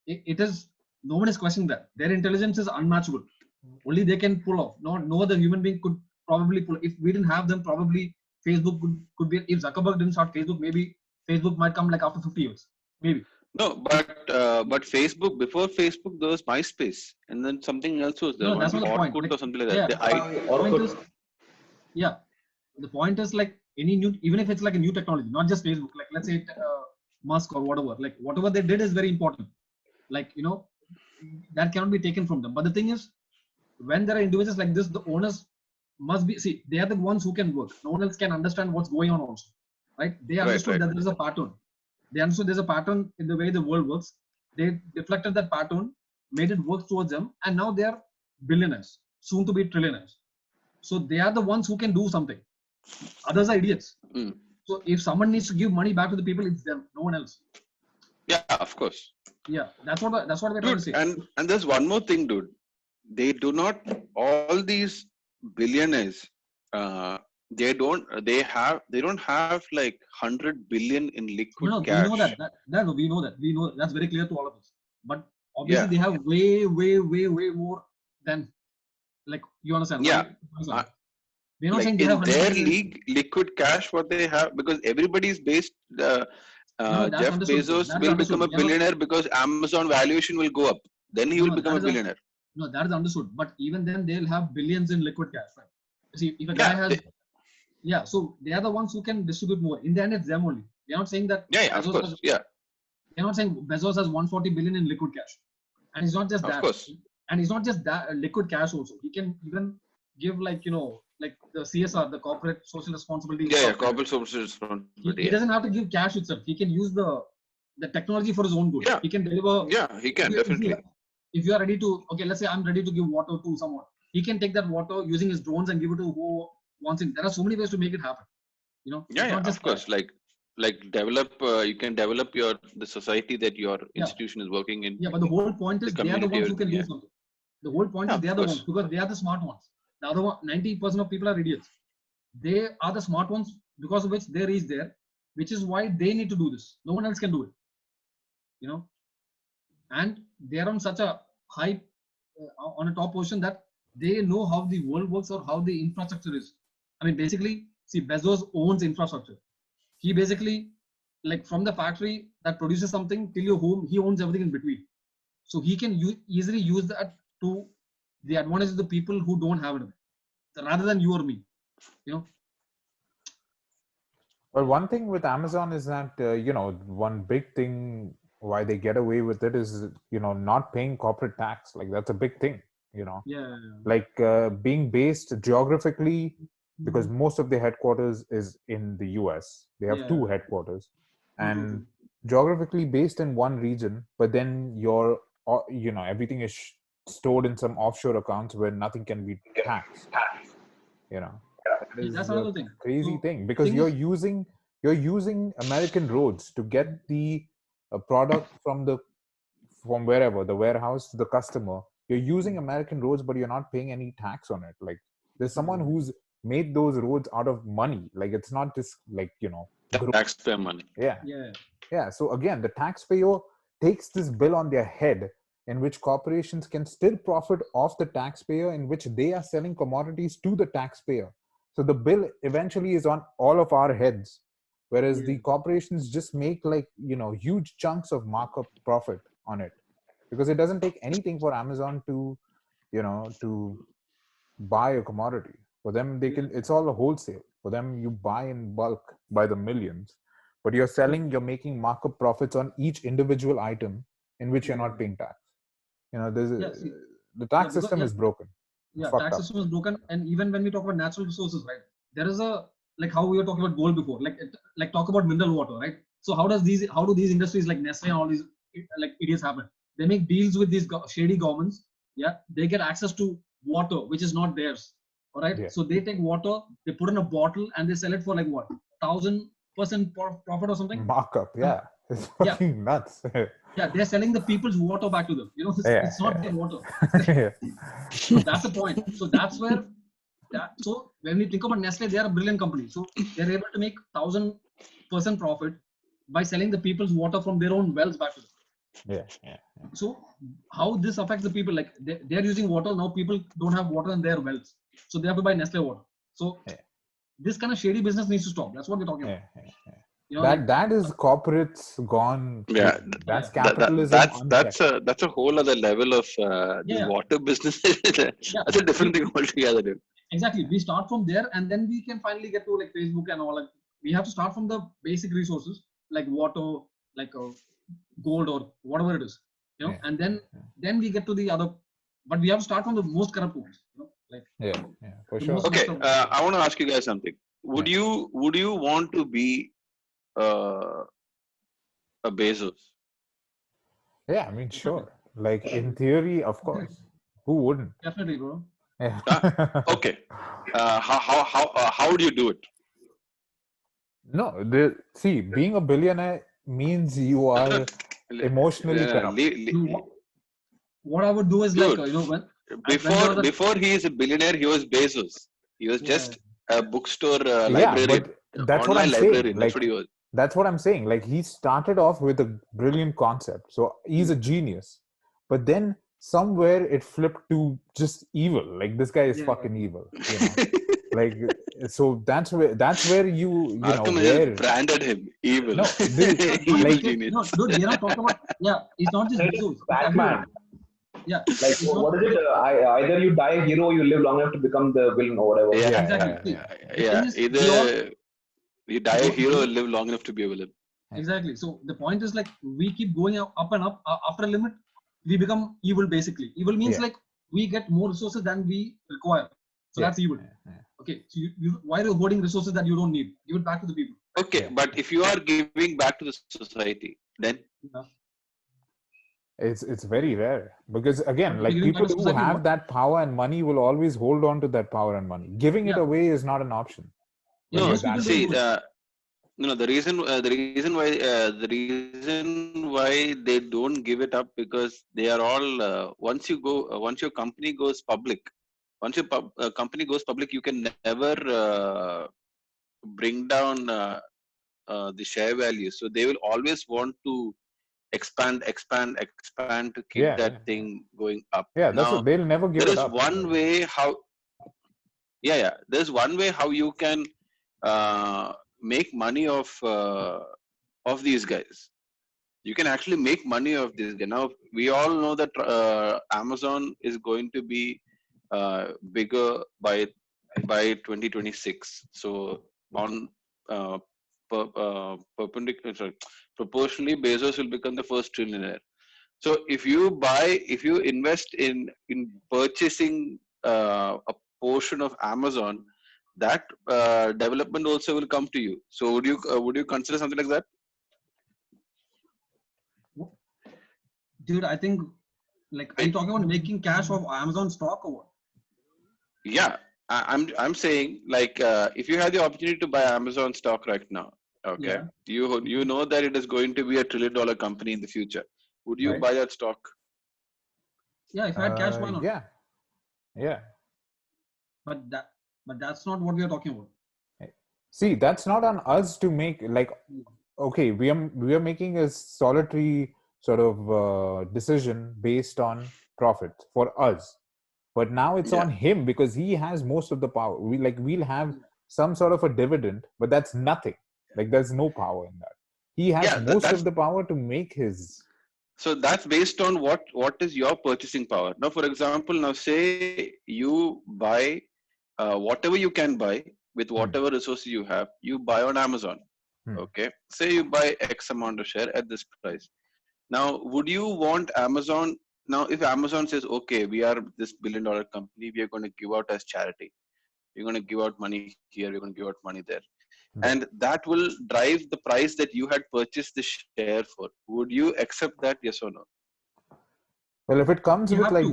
It is, no one is questioning that. Their intelligence is unmatchable. Only they can pull off. No other human being could probably pull. If we didn't have them, probably Facebook could be, if Zuckerberg didn't start Facebook, maybe Facebook might come like after 50 years, maybe. No, but Facebook, before Facebook there was MySpace, and then something else was there. No, that's not the point. Orkut Like, or something like yeah, that. the point is, yeah, the point is like any new, even if it's like a new technology, not just Facebook. Like let's say Musk or whatever. Like whatever they did is very important. Like that cannot be taken from them. But the thing is, when there are individuals like this, the owners must be, see, they are the ones who can work. No one else can understand what's going on also, right? They understood that there is a pattern. They understood there's a pattern in the way the world works. They deflected that pattern, made it work towards them, and now they are billionaires, soon to be trillionaires. So they are the ones who can do something. Others are idiots. So if someone needs to give money back to the people, it's them, no one else. Yeah, of course. Yeah, that's what we're trying to say. And there's one more thing, dude. They do not, all these billionaires, they don't have like 100 billion in liquid cash. We know that. We know that. That's very clear to all of us. But obviously they have way more than, like, you understand? Yeah. They're not like saying they in have their league, liquid cash, what they have, because everybody's based, Jeff Bezos will become a billionaire because Amazon valuation will go up. Then he will become a billionaire. No, that is understood. But even then, they'll have billions in liquid cash, right? See, if a guy has, so they are the ones who can distribute more. In the end, it's them only. They're not saying that. Of course. They're not saying Bezos has 140 billion in liquid cash, and it's not just that. Of course. And it's not just that liquid cash also. He can even give, like, like the CSR, the corporate social responsibility. Corporate social responsibility. He doesn't have to give cash itself. He can use the technology for his own good. He can deliver. Yeah, he can definitely. If you are ready to, let's say I'm ready to give water to someone. He can take that water using his drones and give it to who wants it. There are so many ways to make it happen. Of course. Like develop. You can develop the society that your institution is working in. Yeah, but the whole point is they are the ones who can do something. The whole point is they are the ones, because they are the smart ones. The other 90% of people are idiots. They are the smart ones because of which they reach there, which is why they need to do this. No one else can do it. And they are on such a high, on a top position, that they know how the world works or how the infrastructure is. I mean, basically, see, Bezos owns infrastructure. He basically, like, from the factory that produces something till your home, he owns everything in between. So he can easily use that to the advantage of the people who don't have it, rather than you or me. Well, one thing with Amazon is that, one big thing why they get away with it is, not paying corporate tax. Like, that's a big thing, like being based geographically, because most of the headquarters is in the US. They have 2 headquarters, and geographically based in one region, but then everything is stored in some offshore accounts where nothing can be taxed. That's another thing. Crazy thing, because you're using American roads to get the product from wherever, the warehouse to the customer. You're using American roads, but you're not paying any tax on it. Like, there's someone who's made those roads out of money. Like, it's not just like, taxpayer money. Yeah. So again, the taxpayer takes this bill on their head, in which corporations can still profit off the taxpayer, in which they are selling commodities to the taxpayer. So the bill eventually is on all of our heads, whereas the corporations just make, like, huge chunks of markup profit on it, because it doesn't take anything for Amazon to buy a commodity. For them, it's all a wholesale. For them, you buy in bulk by the millions, but you're making markup profits on each individual item in which you're not paying tax. The tax system is broken. Tax system is broken. And even when we talk about natural resources, right, there is like how we were talking about gold before, like talk about mineral water, right? So how do these industries like Nestle and all these like idiots happen? They make deals with these shady governments. They get access to water which is not theirs. All right. So they take water, they put in a bottle, and they sell it for like what, 1,000% profit or something. Markup, it's fucking nuts. They're selling the people's water back to them. It's not their water. So that's the point. So that's where. So when we think about Nestle, they are a brilliant company. So they're able to make 1,000% profit by selling the people's water from their own wells back to them. So how this affects the people? Like they're using water now. People don't have water in their wells, so they have to buy Nestle water. So this kind of shady business needs to stop. That's what we're talking about. You know, that is corporates gone. Yeah, That's capitalism. that's a whole other level of this water business. That's a different thing altogether, dude. Exactly. We start from there, and then we can finally get to like Facebook and all. Like, we have to start from the basic resources like water, like gold or whatever it is, you know, and then we get to the other. But we have to start from the most corrupt ones, you know, like for sure. Okay, I want to ask you guys something. Would you want to be a Bezos? Yeah, I mean, sure. Like in theory, of course. Who wouldn't? Definitely, bro. Yeah. Okay. How would you do it? No, see, being a billionaire means you are emotionally corrupt. What I would do is Dude, like, you know, when before he is a billionaire, he was Bezos. He was just a bookstore librarian. But that's what I'm librarian. saying. That's what he was. That's what I'm saying. Like, he started off with a brilliant concept. So he's a genius. But then somewhere it flipped to just evil. Like, this guy is fucking evil. You know? Like, so that's where you Malcolm know, where branded him evil. No, evil genius. No, dude, we are not talking about. Yeah, it's not just Bezos. Batman. Yeah. Like, what is it? Either you die a hero, or you live long enough to become the villain or whatever. Yeah, exactly. Either you die a hero or live long enough to be a villain. Exactly. So the point is, like, we keep going up and up. After a limit, we become evil. Basically, evil means like we get more resources than we require. So that's evil. Okay. So why are you hoarding resources that you don't need? Give it back to the people. Okay, but if you are giving back to the society, then it's very rare, because again, like, people who have that power and money will always hold on to that power and money. Giving it away is not an option. No, see, the reason why they don't give it up, because they are all once your company goes public, you can never bring down the share value. So they will always want to expand to keep that thing going up. Yeah, that's what they'll never give it up. There's one way how you can make money of these guys. You can actually make money of this guy. Now, we all know that Amazon is going to be bigger by 2026. So on proportionally, Bezos will become the first trillionaire. So if you invest in purchasing a portion of Amazon, that development also will come to you. So would you consider something like that? Dude, I think, like, are you talking about making cash off Amazon stock or what? Yeah, I'm saying, like, if you have the opportunity to buy Amazon stock right now, okay, you know that it is going to be $1 trillion company in the future. Would you buy that stock? Yeah, if I had cash, why not? Yeah. But that's not what we are talking about. See, that's not on us to make. Like, okay, we are making a solitary sort of decision based on profit for us. But now it's on him, because he has most of the power. We'll have some sort of a dividend, but that's nothing. Like, there's no power in that. He has most of the power to make his. So that's based on what is your purchasing power. Now, for example, now say you buy whatever you can buy with whatever resources you have, you buy on Amazon. Okay, say you buy X amount of share at this price. Now, would you want Amazon? Now, if Amazon says, okay, we are this $1 billion company, we are going to give out as charity. We're going to give out money here, we're going to give out money there. And that will drive the price that you had purchased the share for. Would you accept that, yes or no? Well, if it comes with like...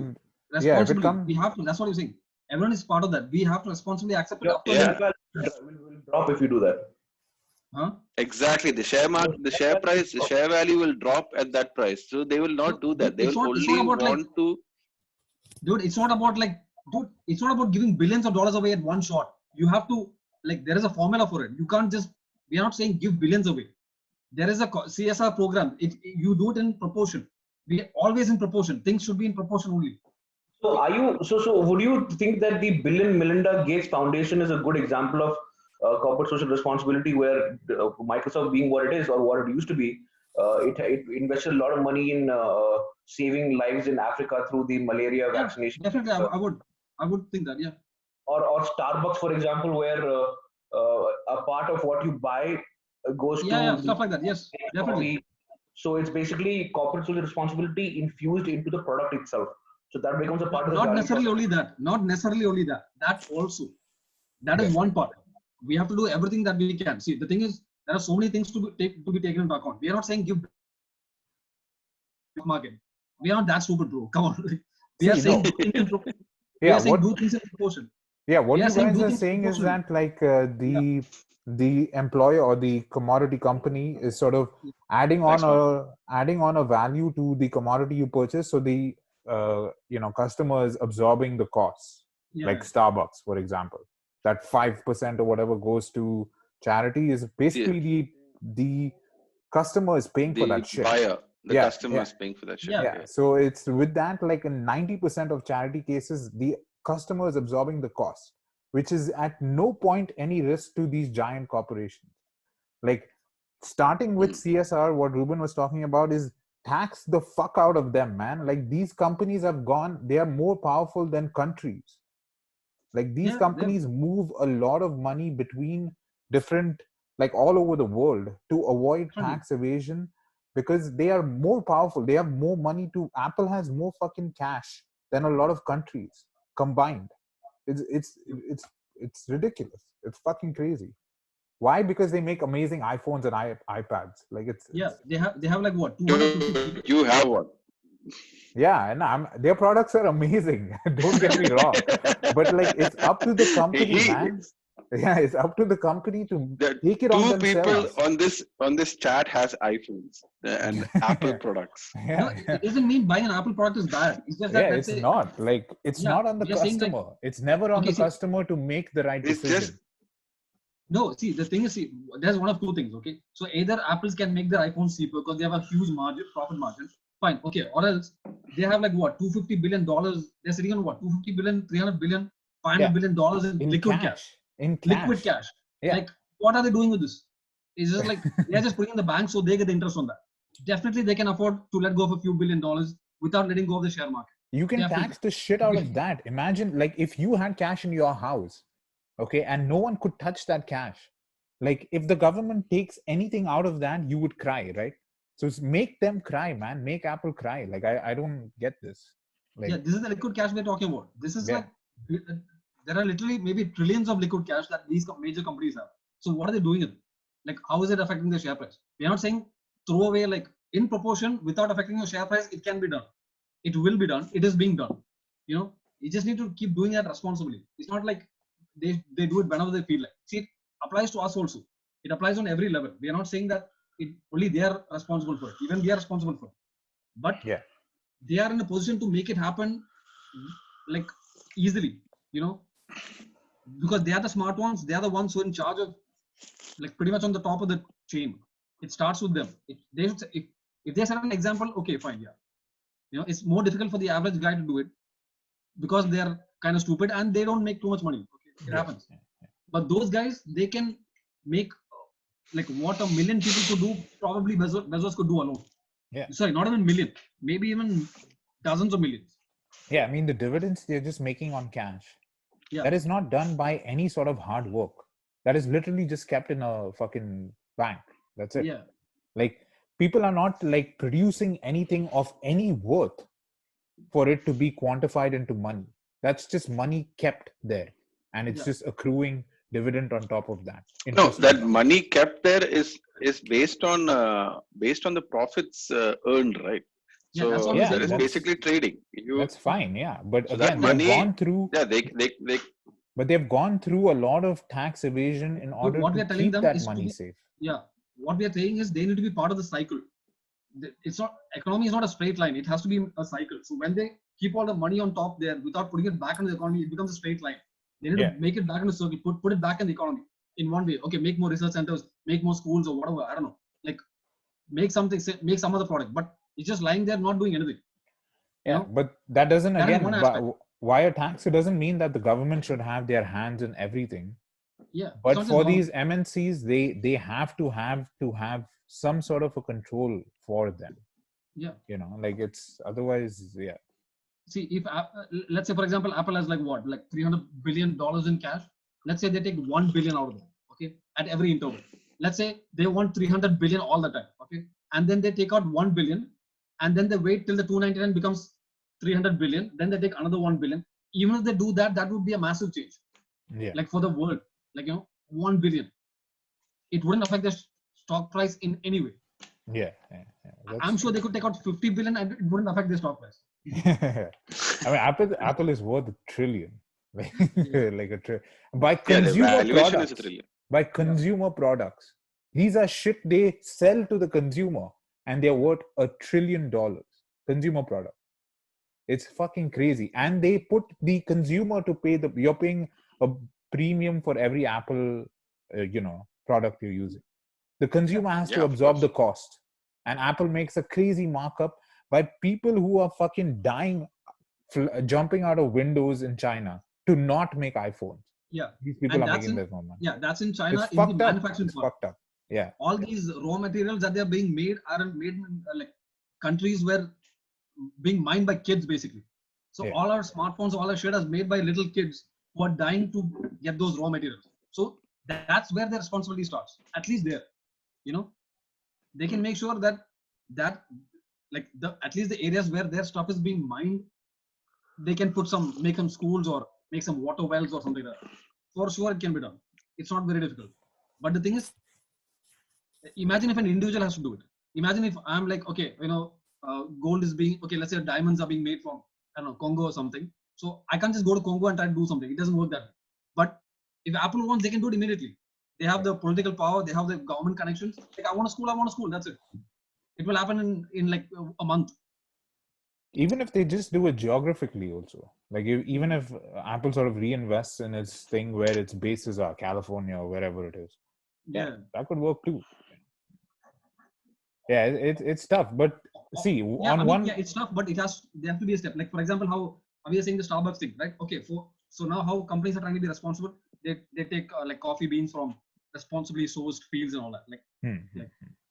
if it comes... We have to, that's what you're saying. Everyone is part of that. We have to responsibly accept it. Will drop if you do that. Huh? Exactly. The share price, the share value will drop at that price. So they will not do that. They will only want to... Dude, it's not about it's not about giving billions of dollars away at one shot. You have to, like, there is a formula for it. You can't just, we are not saying give billions away. There is a CSR program. You do it in proportion. We are always in proportion. Things should be in proportion only. So would you think that the Bill and Melinda Gates Foundation is a good example of corporate social responsibility, where Microsoft being what it is or what it used to be, it invested a lot of money in saving lives in Africa through the malaria Yeah, vaccination. definitely. I would think that. Yeah. Or Starbucks, for example, where a part of what you buy goes to Yeah, the stuff like that. Yes, definitely. economy. So it's basically corporate social responsibility infused into the product itself. So that becomes a part of the Not value necessarily proposition. only that. Not necessarily only that. That also. That is one part. We have to do everything that we can. See, the thing is, there are so many things to be taken into account. We are not saying give market. We are not that stupid, bro. Come on. We are saying do things in proportion. We are saying do things in proportion. Yeah, what We are you saying guys do are things saying is proportionally. that like the employer or the commodity company is sort of adding on a value to the commodity you purchase, so the customer is absorbing the costs. Like Starbucks, for example, that 5% or whatever goes to charity is basically the customer is paying for that shit. Buyer, the customer is paying for that shit. Yeah. So it's with that, like in 90% of charity cases, the customer is absorbing the cost, which is at no point any risk to these giant corporations. Like starting with CSR, what Ruben was talking about is tax the fuck out of them, man. Like these companies have gone, they are more powerful than countries. Like these companies move a lot of money between different, like all over the world to avoid tax evasion, because they are more powerful. They have more money to. Apple has more fucking cash than a lot of countries combined. It's ridiculous. It's fucking crazy. Why? Because they make amazing iPhones and iPads. Like they have like what 250. You have one. Yeah, and their products are amazing. Don't get me wrong, but like it's up to the company, man. Yeah, it's up to the company to take it on themselves. Two people on this chat has iPhones and Apple products. Yeah. No, it doesn't mean buying an Apple product is bad. It's just that it's not like it's not on the customer. Like, it's never on the customer to make the right decision. No, see, the thing is, there's one of two things, okay? So either Apples can make their iPhones cheaper because they have a huge profit margin. Fine, okay. Or else they have like what, $250 billion. They're sitting on what, 250 billion, 300 billion, $500 billion in liquid cash. Liquid cash. Yeah. Like, what are they doing with this? It's just like they're just putting in the bank so they get the interest on that. Definitely, they can afford to let go of a few $1 billion without letting go of the share market. You can tax the shit out of that. Imagine, like, if you had cash in your house, okay, and no one could touch that cash. Like, if the government takes anything out of that, you would cry, right? So make them cry, man. Make Apple cry. Like, I don't get this. Like, yeah, this is the liquid cash we're talking about. This is like, there are literally maybe trillions of liquid cash that these major companies have. So what are they doing with it? Like, how is it affecting the share price? We're not saying throw away, like, in proportion without affecting your share price. It can be done. It will be done. It is being done. You know, you just need to keep doing that responsibly. It's not like they do it whenever they feel like. See, it applies to us also. It applies on every level. We are not saying that only they are responsible for it. Even we are responsible for it. But they are in a position to make it happen, like, easily, you know, because they are the smart ones. They are the ones who are in charge of, like, pretty much on the top of the chain. It starts with them. If they set an example, okay, fine, yeah. You know, it's more difficult for the average guy to do it because they are kind of stupid and they don't make too much money. Okay, it happens. But those guys, they can make like what a million people could do, probably Bezos could do alone. Yeah. Sorry, not even million, maybe even dozens of millions. Yeah, I mean, the dividends they're just making on cash. Yeah. That is not done by any sort of hard work. That is literally just kept in a fucking bank. That's it. Yeah. Like, people are not like producing anything of any worth for it to be quantified into money. That's just money kept there, and it's just accruing dividend on top of that. No, that money kept there is based on the profits earned, right? So that is basically trading. That's fine, yeah. But so again, money, they've gone through. Yeah, they. But they've gone through a lot of tax evasion in order to keep that money safe. Yeah, what we are saying is they need to be part of the cycle. It's not, economy is not a straight line. It has to be a cycle. So when they keep all the money on top there without putting it back into the economy, it becomes a straight line. They need to make it back in the circle, put it back in the economy in one way. Okay, make more research centers, make more schools or whatever. I don't know. Like, make something, make some other product, but it's just lying there not doing anything. Yeah, but that doesn't, again, why a tax? It doesn't mean that the government should have their hands in everything. Yeah, it's But not just for one. these MNCs, they have to have some sort of a control for them. Yeah. Like it's otherwise, yeah. See, if let's say for example, Apple has like what, like $300 billion in cash. Let's say they take 1 billion out of it, okay, at every interval. Let's say they want 300 billion all the time, okay, and then they take out 1 billion, and then they wait till the 299 becomes 300 billion. Then they take another 1 billion. Even if they do that, that would be a massive change, Yeah. like for the world, like 1 billion. It wouldn't affect the stock price in any way. Yeah. I'm sure they could take out 50 billion and it wouldn't affect the stock price. I mean, Apple is worth $1 trillion, like a by Yeah, the consumer valuation is a products. trillion. By consumer products, these are shit they sell to the consumer, and they're worth $1 trillion. Consumer product. It's fucking crazy, and they put the consumer to pay you're paying a premium for every Apple, product you're using. The consumer has Yeah, to of absorb course. the cost, and Apple makes a crazy markup by people who are fucking dying, jumping out of windows in China to not make iPhones. Yeah, These people and are that's making in, this money. yeah, that's in It's China in the fucked up. manufacturing It's part. fucked up. Yeah. All these raw materials that they're being made are made in like countries where being mined by kids basically. So Yeah. all our smartphones, all our shit is made by little kids who are dying to get those raw materials. So that's where their responsibility starts. At least there, they can make sure that like at least the areas where their stuff is being mined, they can make some schools or make some water wells or something like that. For sure, it can be done. It's not very difficult. But the thing is, imagine if an individual has to do it. Imagine if I'm like, okay, gold is being, okay, let's say diamonds are being made from, I don't know, Congo or something. So I can't just go to Congo and try to do something. It doesn't work that way. But if Apple wants, they can do it immediately. They have the political power, they have the government connections. Like, I want a school, that's it. It will happen in like a month. Even if they just do it geographically also, like even if Apple sort of reinvests in its thing where its bases are California or wherever it is, Yeah. that could work too. Yeah, it's tough, but see, it's tough, but there have to be a step. Like for example, how we are saying the Starbucks thing, right? Okay, so now how companies are trying to be responsible, they take like coffee beans from responsibly sourced fields and all that, like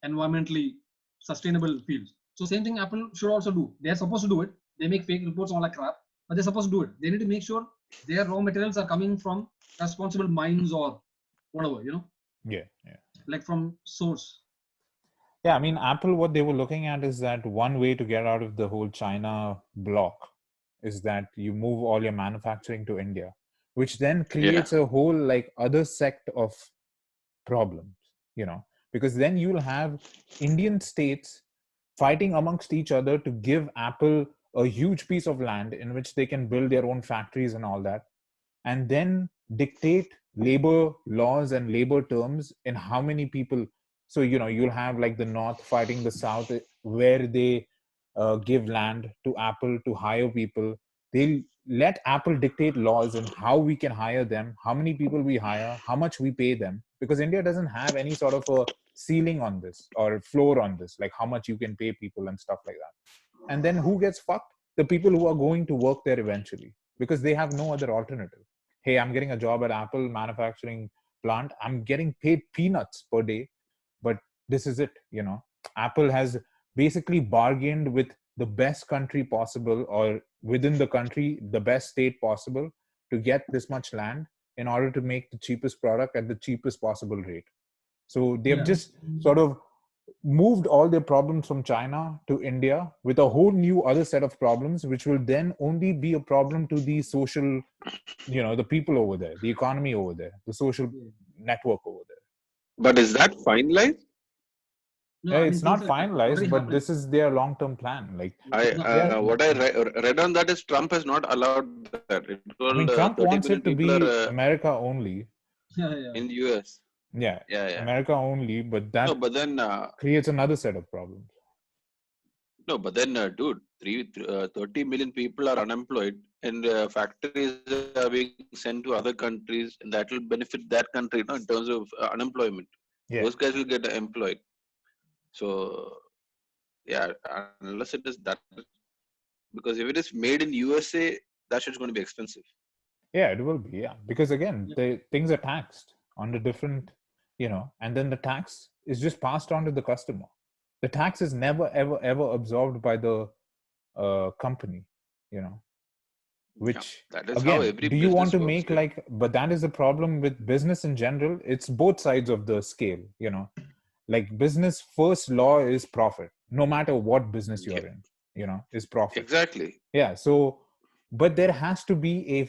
environmentally sustainable fields. So same thing Apple should also do. They're supposed to do it. They make fake reports all like crap, but they're supposed to do it. They need to make sure their raw materials are coming from responsible mines or whatever, yeah, like from source. yeah. I mean, Apple, what they were looking at is that one way to get out of the whole China block is that you move all your manufacturing to India, which then creates a whole like other sect of problems, because then you'll have Indian states fighting amongst each other to give Apple a huge piece of land in which they can build their own factories and all that, and then dictate labor laws and labor terms in how many people. So you'll have like the North fighting the South, where they give land to Apple to hire people. They'll let Apple dictate laws and how we can hire them, how many people we hire, how much we pay them, because India doesn't have any sort of a ceiling on this or floor on this, like how much you can pay people and stuff like that. And then who gets fucked? The people who are going to work there eventually, because they have no other alternative. Hey, I'm getting a job at Apple manufacturing plant. I'm getting paid peanuts per day, but this is it. Apple has basically bargained with the best country possible, or within the country, the best state possible, to get this much land in order to make the cheapest product at the cheapest possible rate. So they have just sort of moved all their problems from China to India with a whole new other set of problems, which will then only be a problem to the social, the people over there, the economy over there, the social network over there. But is that finalized? No, it's not finalized, but happening. This is their long-term plan. Like what I read on that is Trump has not allowed that. It told, I mean, Trump 30 wants million it to people be are America only. in the US. Yeah, yeah. America only, but that No, but then creates another set of problems. No, but then, dude, 30 million people are unemployed, and factories are being sent to other countries, and that will benefit that country, in terms of unemployment. Yeah. Those guys will get employed. So, yeah, unless it is that, because if it is made in USA, that shit's going to be expensive. Yeah, it will be. Yeah, because again, things are taxed. on the different, and then the tax is just passed on to the customer. The tax is never, ever, ever absorbed by the company, which that is how again, every do you want business to works. make but that is the problem with business in general. It's both sides of the scale, like business first law is profit, no matter what business you're in, is profit. Exactly. Yeah. So, but there has to be a,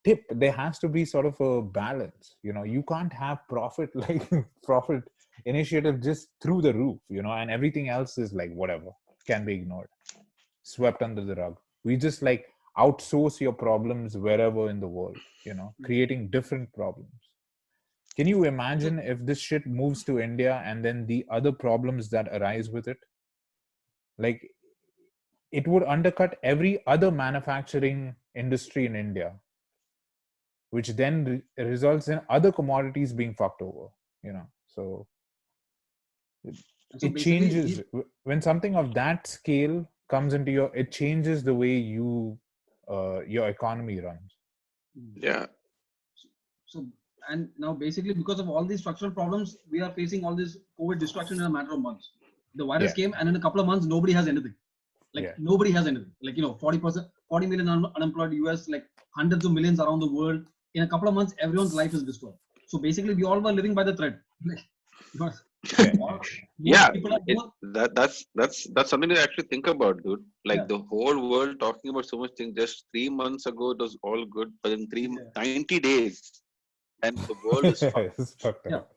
tip. There has to be sort of a balance. You can't have profit like profit initiative just through the roof, and everything else is like whatever, can be ignored, swept under the rug. We just like outsource your problems wherever in the world, creating different problems. Can you imagine if this shit moves to India and then the other problems that arise with it? Like, it would undercut every other manufacturing industry in India, which then results in other commodities being fucked over, So So it basically, changes when something of that scale comes into it changes the way your economy runs. Yeah. So, and now basically because of all these structural problems, we are facing all this COVID destruction in a matter of months. The virus came, and in a couple of months, nobody has anything. Nobody has anything. Like 40%, 40 million unemployed US, like hundreds of millions around the world. In a couple of months, everyone's life is destroyed. So basically, we all were living by the thread. That's something to actually think about, dude. Like the whole world talking about so much things. Just 3 months ago, it was all good, but in 90 days, and the world is fucked. It's fucked up.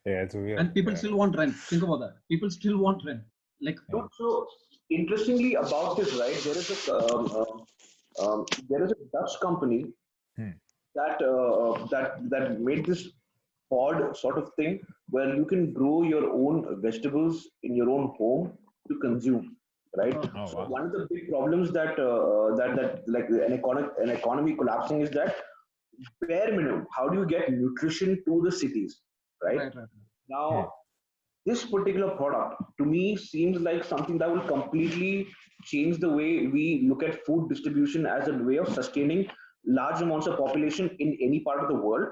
Yeah, it's weird. And people still want rent. Think about that. People still want rent. Like so interestingly about this, right? There is a Dutch company that made this pod sort of thing where you can grow your own vegetables in your own home to consume, right? So one of the big problems that like an economy collapsing is that bare minimum. How do you get nutrition to the cities, right? Now, this particular product to me seems like something that will completely change the way we look at food distribution as a way of sustaining large amounts of population in any part of the world.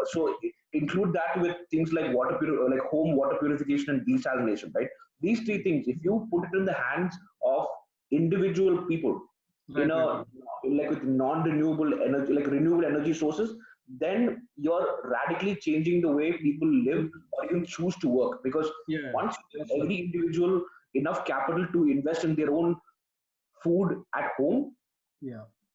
So include that with things like like home water purification and desalination, right? These three things, if you put it in the hands of individual people like with non-renewable energy, like renewable energy sources, then you're radically changing the way people live or even choose to work. Because once you give every individual enough capital to invest in their own food at home,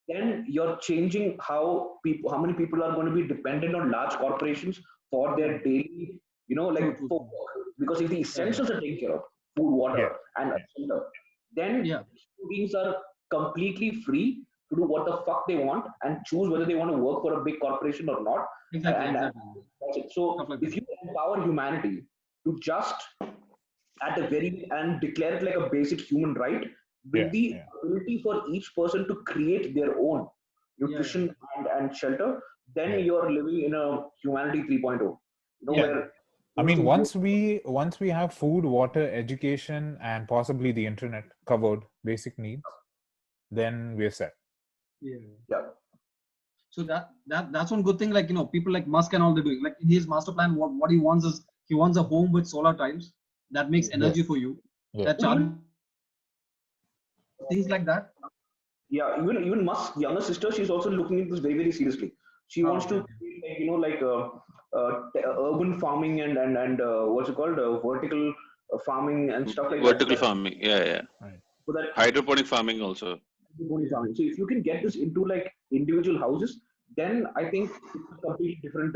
then you're changing how many people are going to be dependent on large corporations for their daily, for work. Because if the essentials are taken care of, food, water, and shelter, then beings are completely free to do what the fuck they want and choose whether they want to work for a big corporation or not. Exactly. That's it. So if you empower humanity to just and declare it like a basic human right, with the ability for each person to create their own nutrition and shelter, then you're living in a humanity 3.0. Where I mean, once we have food, water, education, and possibly the internet covered, basic needs, then we're set. So that's one good thing. Like people like Musk and all they're doing. Like in his master plan, what he wants is he wants a home with solar tiles that makes energy for you. That charge things like that. Yeah, even Musk's younger sister, she's also looking into this very, very seriously. She wants to create, urban farming and what's it called, vertical farming and stuff like vertical that. Farming, yeah. Right. So that hydroponic farming also. Hydroponic farming. So if you can get this into like individual houses, then I think it's a completely different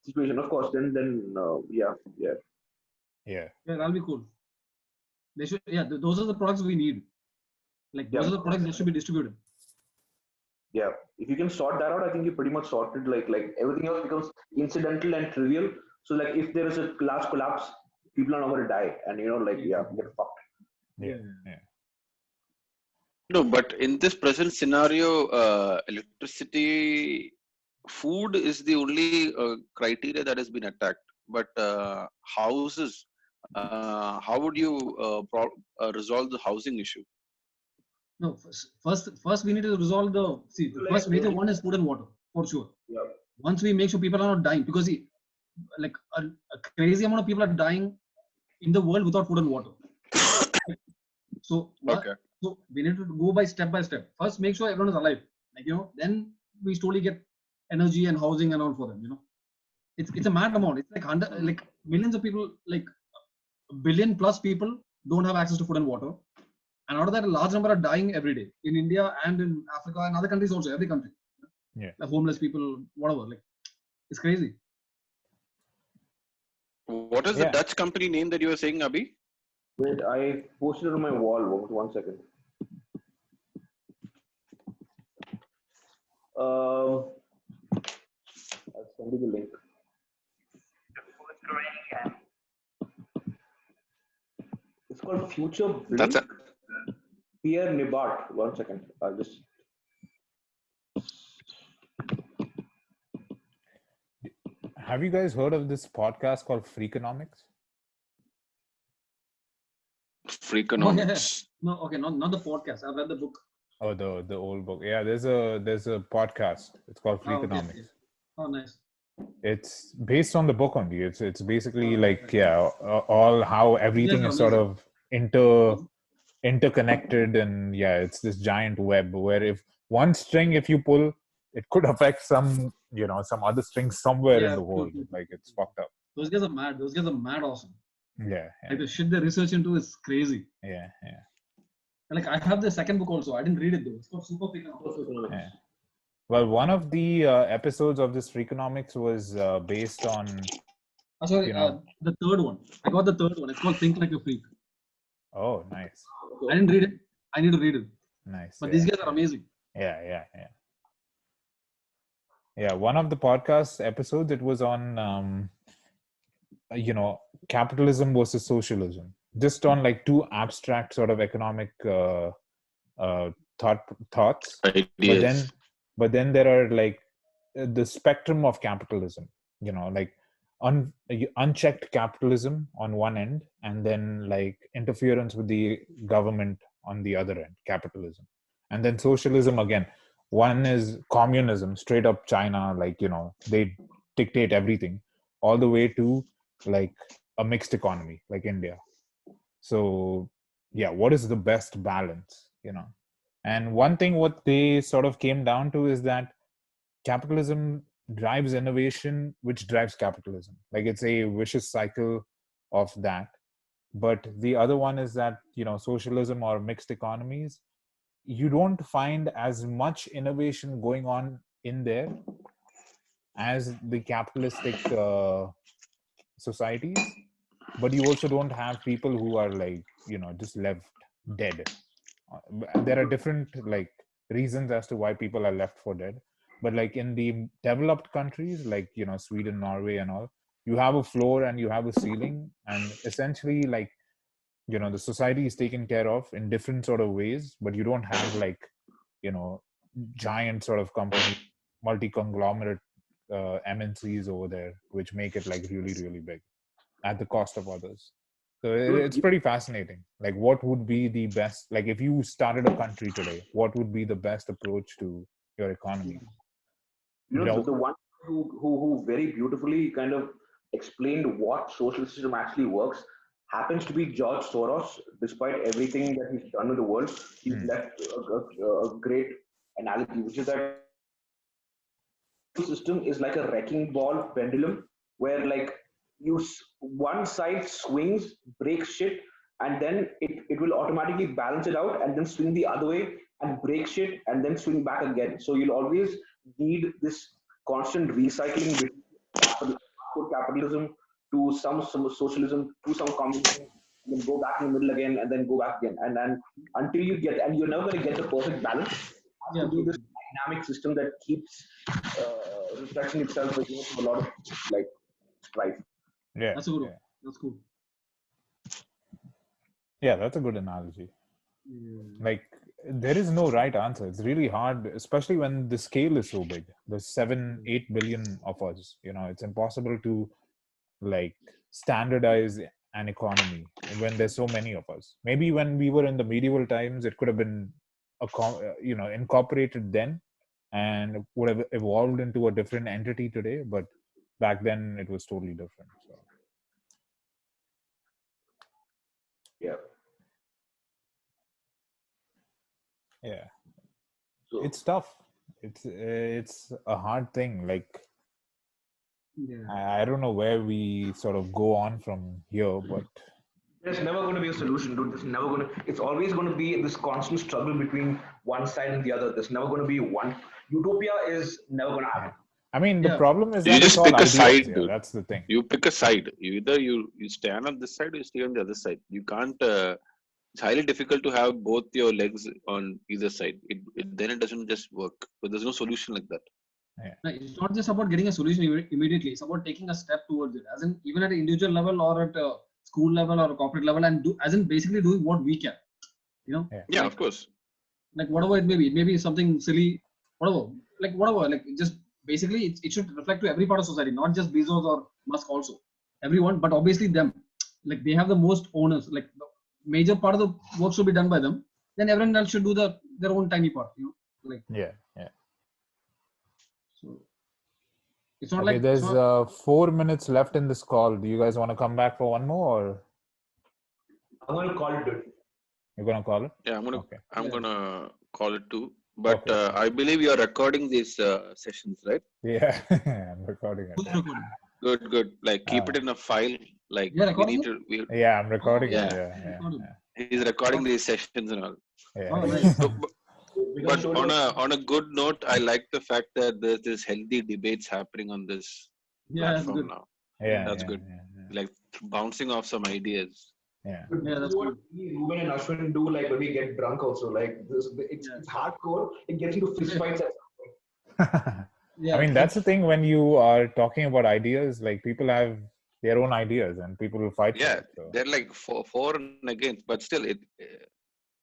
situation. Of course, then that'll be cool. They should, those are the products we need. Like those are the products that should be distributed. Yeah, if you can sort that out, I think you pretty much sorted. Like everything else becomes incidental and trivial. So like if there is a large collapse, people are not going to die, and get fucked. Yeah. No, but in this present scenario, electricity, food is the only criteria that has been attacked. But houses, how would you resolve the housing issue? No, first we need to resolve the first major one is food and water for sure. once we make sure people are not dying, because like a crazy amount of people are dying in the world without food and water. So, Okay. so we need to go by step. First, make sure everyone is alive. Like, then we slowly get energy and housing and all for them. It's a mad amount. It's like like millions of people, like a billion plus people don't have access to food and water. And out of that, a large number are dying every day in India and in Africa and other countries also, every country. Yeah. Like homeless people, whatever. Like, it's crazy. What is the Dutch company name that you were saying, Abhi? Wait, I posted it on my wall. One second. I'll send you the link. It's called Future Blink. That's a Pierre Nibart. 1 second. I'll just. Have you guys heard of this podcast called Freakonomics? Freakonomics. No, okay, not the podcast. I've read the book. Oh, the old book. Yeah, there's a podcast. It's called Oh, okay, Freakonomics. okay. Oh, nice. It's based on the book only. It's basically like all how everything is sort of interconnected, and it's this giant web where if one string, if you pull, it could affect some other strings somewhere in the world. Like, it's fucked up. Those guys are mad. Those guys are mad awesome. Yeah. Like the shit they research into is crazy. Yeah. Like, I have the second book also. I didn't read it though. It's called Super Freakonomics. Yeah. Well, one of the episodes of this Freakonomics was based on. The third one. I got the third one. It's called Think Like a Freak. Oh, nice. I didn't read it. I need to read it. Nice. But these guys are amazing. Yeah. One of the podcast episodes, it was on, capitalism versus socialism, just on like two abstract sort of economic thoughts. Ideas. But then there are like the spectrum of capitalism, like unchecked capitalism on one end, and then like interference with the government on the other end, capitalism. And then socialism again. One is communism, straight up China, like, they dictate everything, all the way to like a mixed economy like India. So what is the best balance, And one thing what they sort of came down to is that capitalism drives innovation, which drives capitalism. Like, it's a vicious cycle of that. But the other one is that, socialism or mixed economies, you don't find as much innovation going on in there as the capitalistic societies. But you also don't have people who are like, just left dead. There are different like reasons as to why people are left for dead. But like in the developed countries, like, Sweden, Norway and all, you have a floor and you have a ceiling, and essentially like, the society is taken care of in different sort of ways, but you don't have like, giant sort of company, multi-conglomerate MNCs over there, which make it like really, really big at the cost of others. So it's pretty fascinating. Like, what would be the best, like if you started a country today, what would be the best approach to your economy? The one who very beautifully kind of explained what social system actually works happens to be George Soros. Despite everything that he's done in the world, he's left a great analogy, which is that the system is like a wrecking ball pendulum, where like one side swings, breaks shit, and then it will automatically balance it out and then swing the other way and break shit and then swing back again. So you'll always need this constant recycling between capitalism to some socialism to some communism, then go back in the middle again and then go back again, and then until you get, and you're never going to get the perfect balance. To do this dynamic system that keeps refreshing itself with a lot of like strife. Yeah, that's a good one. That's cool. Yeah, that's a good analogy. Like, there is no right answer. It's really hard, especially when the scale is so big. There's 7-8 billion of us. It's impossible to like standardize an economy when there's so many of us. Maybe when we were in the medieval times, it could have been incorporated then, and would have evolved into a different entity today. But back then, it was totally different. So Yeah. yeah, So it's tough. It's a hard thing. Like Yeah. I don't know where we sort of go on from here, but there's never going to be a solution, dude. There's never going to. It's always going to be this constant struggle between one side and the other. There's never going to be one. Utopia is never going to yeah. happen. I mean, the Yeah. problem is You that it's just all pick a ideas. side, Yeah, dude. that's the thing. You pick a side. You stand on this side or you stay on the other side. You can't. It's highly difficult to have both your legs on either side. Then it doesn't just work. But there's no solution like that. No, it's not just about getting a solution immediately. It's about taking a step towards it, as in even at an individual level or at a school level or a corporate level, and as in basically doing what we can. You know, Yeah, like, of course. like whatever it may be. It may be something silly, whatever. Like just basically it should reflect to every part of society, not just Bezos or Musk also. Everyone, but obviously them. Like they have the most owners. Like the major part of the work should be done by them. Then everyone else should do their own tiny part. You know, like Yeah, yeah. so. It's not Okay, like there's 4 minutes left in this call. Do you guys want to come back for one more, or I'm going to call it, dude. you're gonna call it? Yeah, I'm Okay. gonna call it too. But Okay. I believe you're recording these sessions, right? Yeah, I'm recording it. who's recording? Good. Like keep it in a file. Like You're we recording need to. Yeah, I'm recording Yeah. it. Yeah, Recording. He's recording these sessions and all. yeah. Oh, yeah. nice. So, We're going but to show you. on a good note, I like the fact that there's this healthy debates happening on this Yeah, that's platform good. now. Yeah, That's yeah, good. yeah, Like bouncing off some ideas. yeah. Yeah, that's what me, Ruben and Ashwin do like when we get drunk also. Like it's hardcore. It gets into fist fights at some point. Yeah. I mean, that's the thing when you are talking about ideas. Like people have their own ideas, and people will fight for Yeah, it. So. they're like for and against, but still,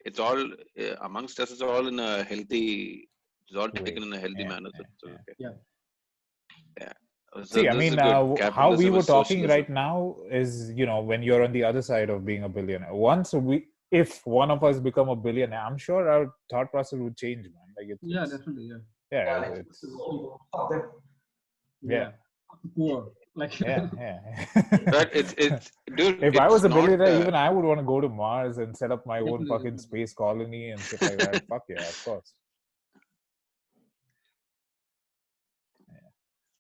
it's all amongst us. It's all in a healthy. It's all Way. taken in a healthy Yeah, manner. yeah, So, yeah. okay. Yeah. Yeah. So See, I this is mean, good. how we Capitalism were is talking socialism. right now is, when you're on the other side of being a billionaire. If one of us become a billionaire, I'm sure our thought process would change, man. Like Yeah, definitely. yeah, Like, it's fuck them. yeah, Poor. Like yeah. But it's dude. If I It's was a not. billionaire, even I would want to go to Mars and set up my own Definitely, fucking definitely. space colony and shit like that. Fuck yeah, of course.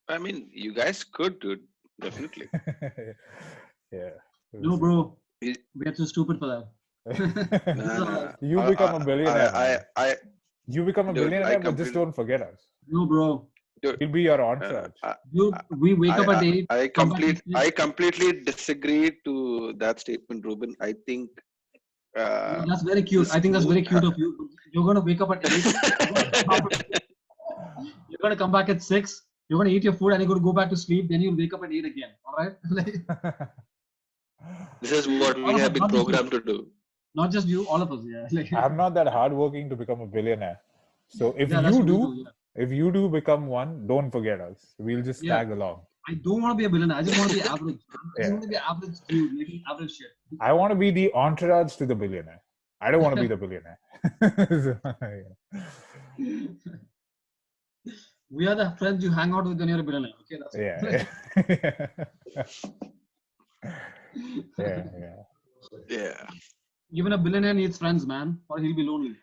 I mean, you guys could, dude. Definitely. Yeah. No, bro. He- We are too stupid for that. Nah. You become a billionaire. man. I You become a Dude, I billionaire, but just completely- don't forget us. No, bro. We'll be your entourage. We wake up at 8. I come back at 6. I completely disagree to that statement, Ruben. I think That's very cute. I think that's very cute of you. You're gonna wake up at 8. You're gonna come back at 6. You're gonna eat your food and you're gonna go back to sleep. Then you'll wake up at 8 again. All right? this is what we have been programmed to do. Not just you, all of us. Yeah. I'm not that hardworking to become a billionaire. So if Yeah, that's you what we do, yeah. if you do become one, don't forget us. We'll just Yeah. tag along. I don't want to be a billionaire. I just want to be average. I just Yeah. want to be average dude, making average shit. I want to be the entourage to the billionaire. I don't want to be the billionaire. So, We are the friends you hang out with when you're a billionaire. Okay, that's it. yeah. yeah. Yeah. Even a billionaire needs friends, man, or he'll be lonely.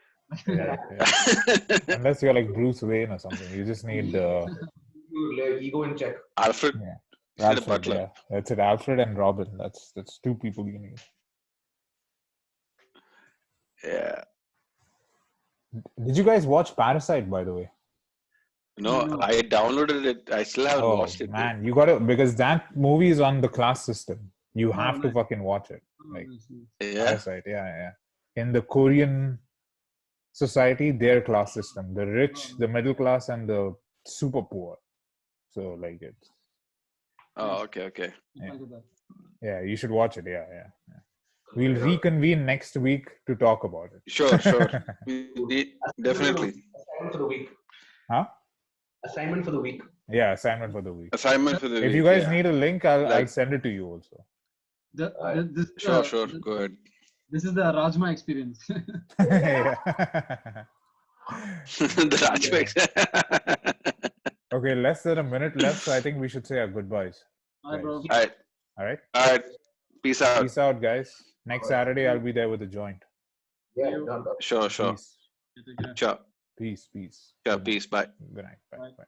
Yeah. Unless you're like Bruce Wayne or something, you just need Ego in check. Alfred. Yeah. Need a Alfred. butler. Yeah, that's it. Alfred and Robin. That's two people you need. Yeah. Did you guys watch Parasite, by the way? No, No. I downloaded it. I still haven't Oh watched it. man, you got to, because that movie is on the class system. You have to nice. fucking watch it. Oh, Like nice, nice. Yeah. Parasite, yeah. In the Korean society, their class system: the rich, the middle class, and the super poor. So like it's Oh, okay. Yeah. I'll do that. yeah, you should watch it. Yeah. We'll reconvene next week to talk about it. Sure. Definitely. Assignment for the week. Huh? Assignment for the week. Yeah, assignment for the week. Assignment for the If week. you guys yeah. need a link, I'll Like- send it to you also. Sure. Go ahead. This is the Rajma experience. Yeah. The RAJMA. Okay, less than a minute left, so I think we should say our goodbyes. Hi, bro. All right. All right. All right. Peace out. Peace out, guys. Next Saturday, I'll be there with a joint. Yeah, done. Sure. Peace. Sure. Peace. Sure. Peace. Bye. Good night. Bye. Bye. Bye.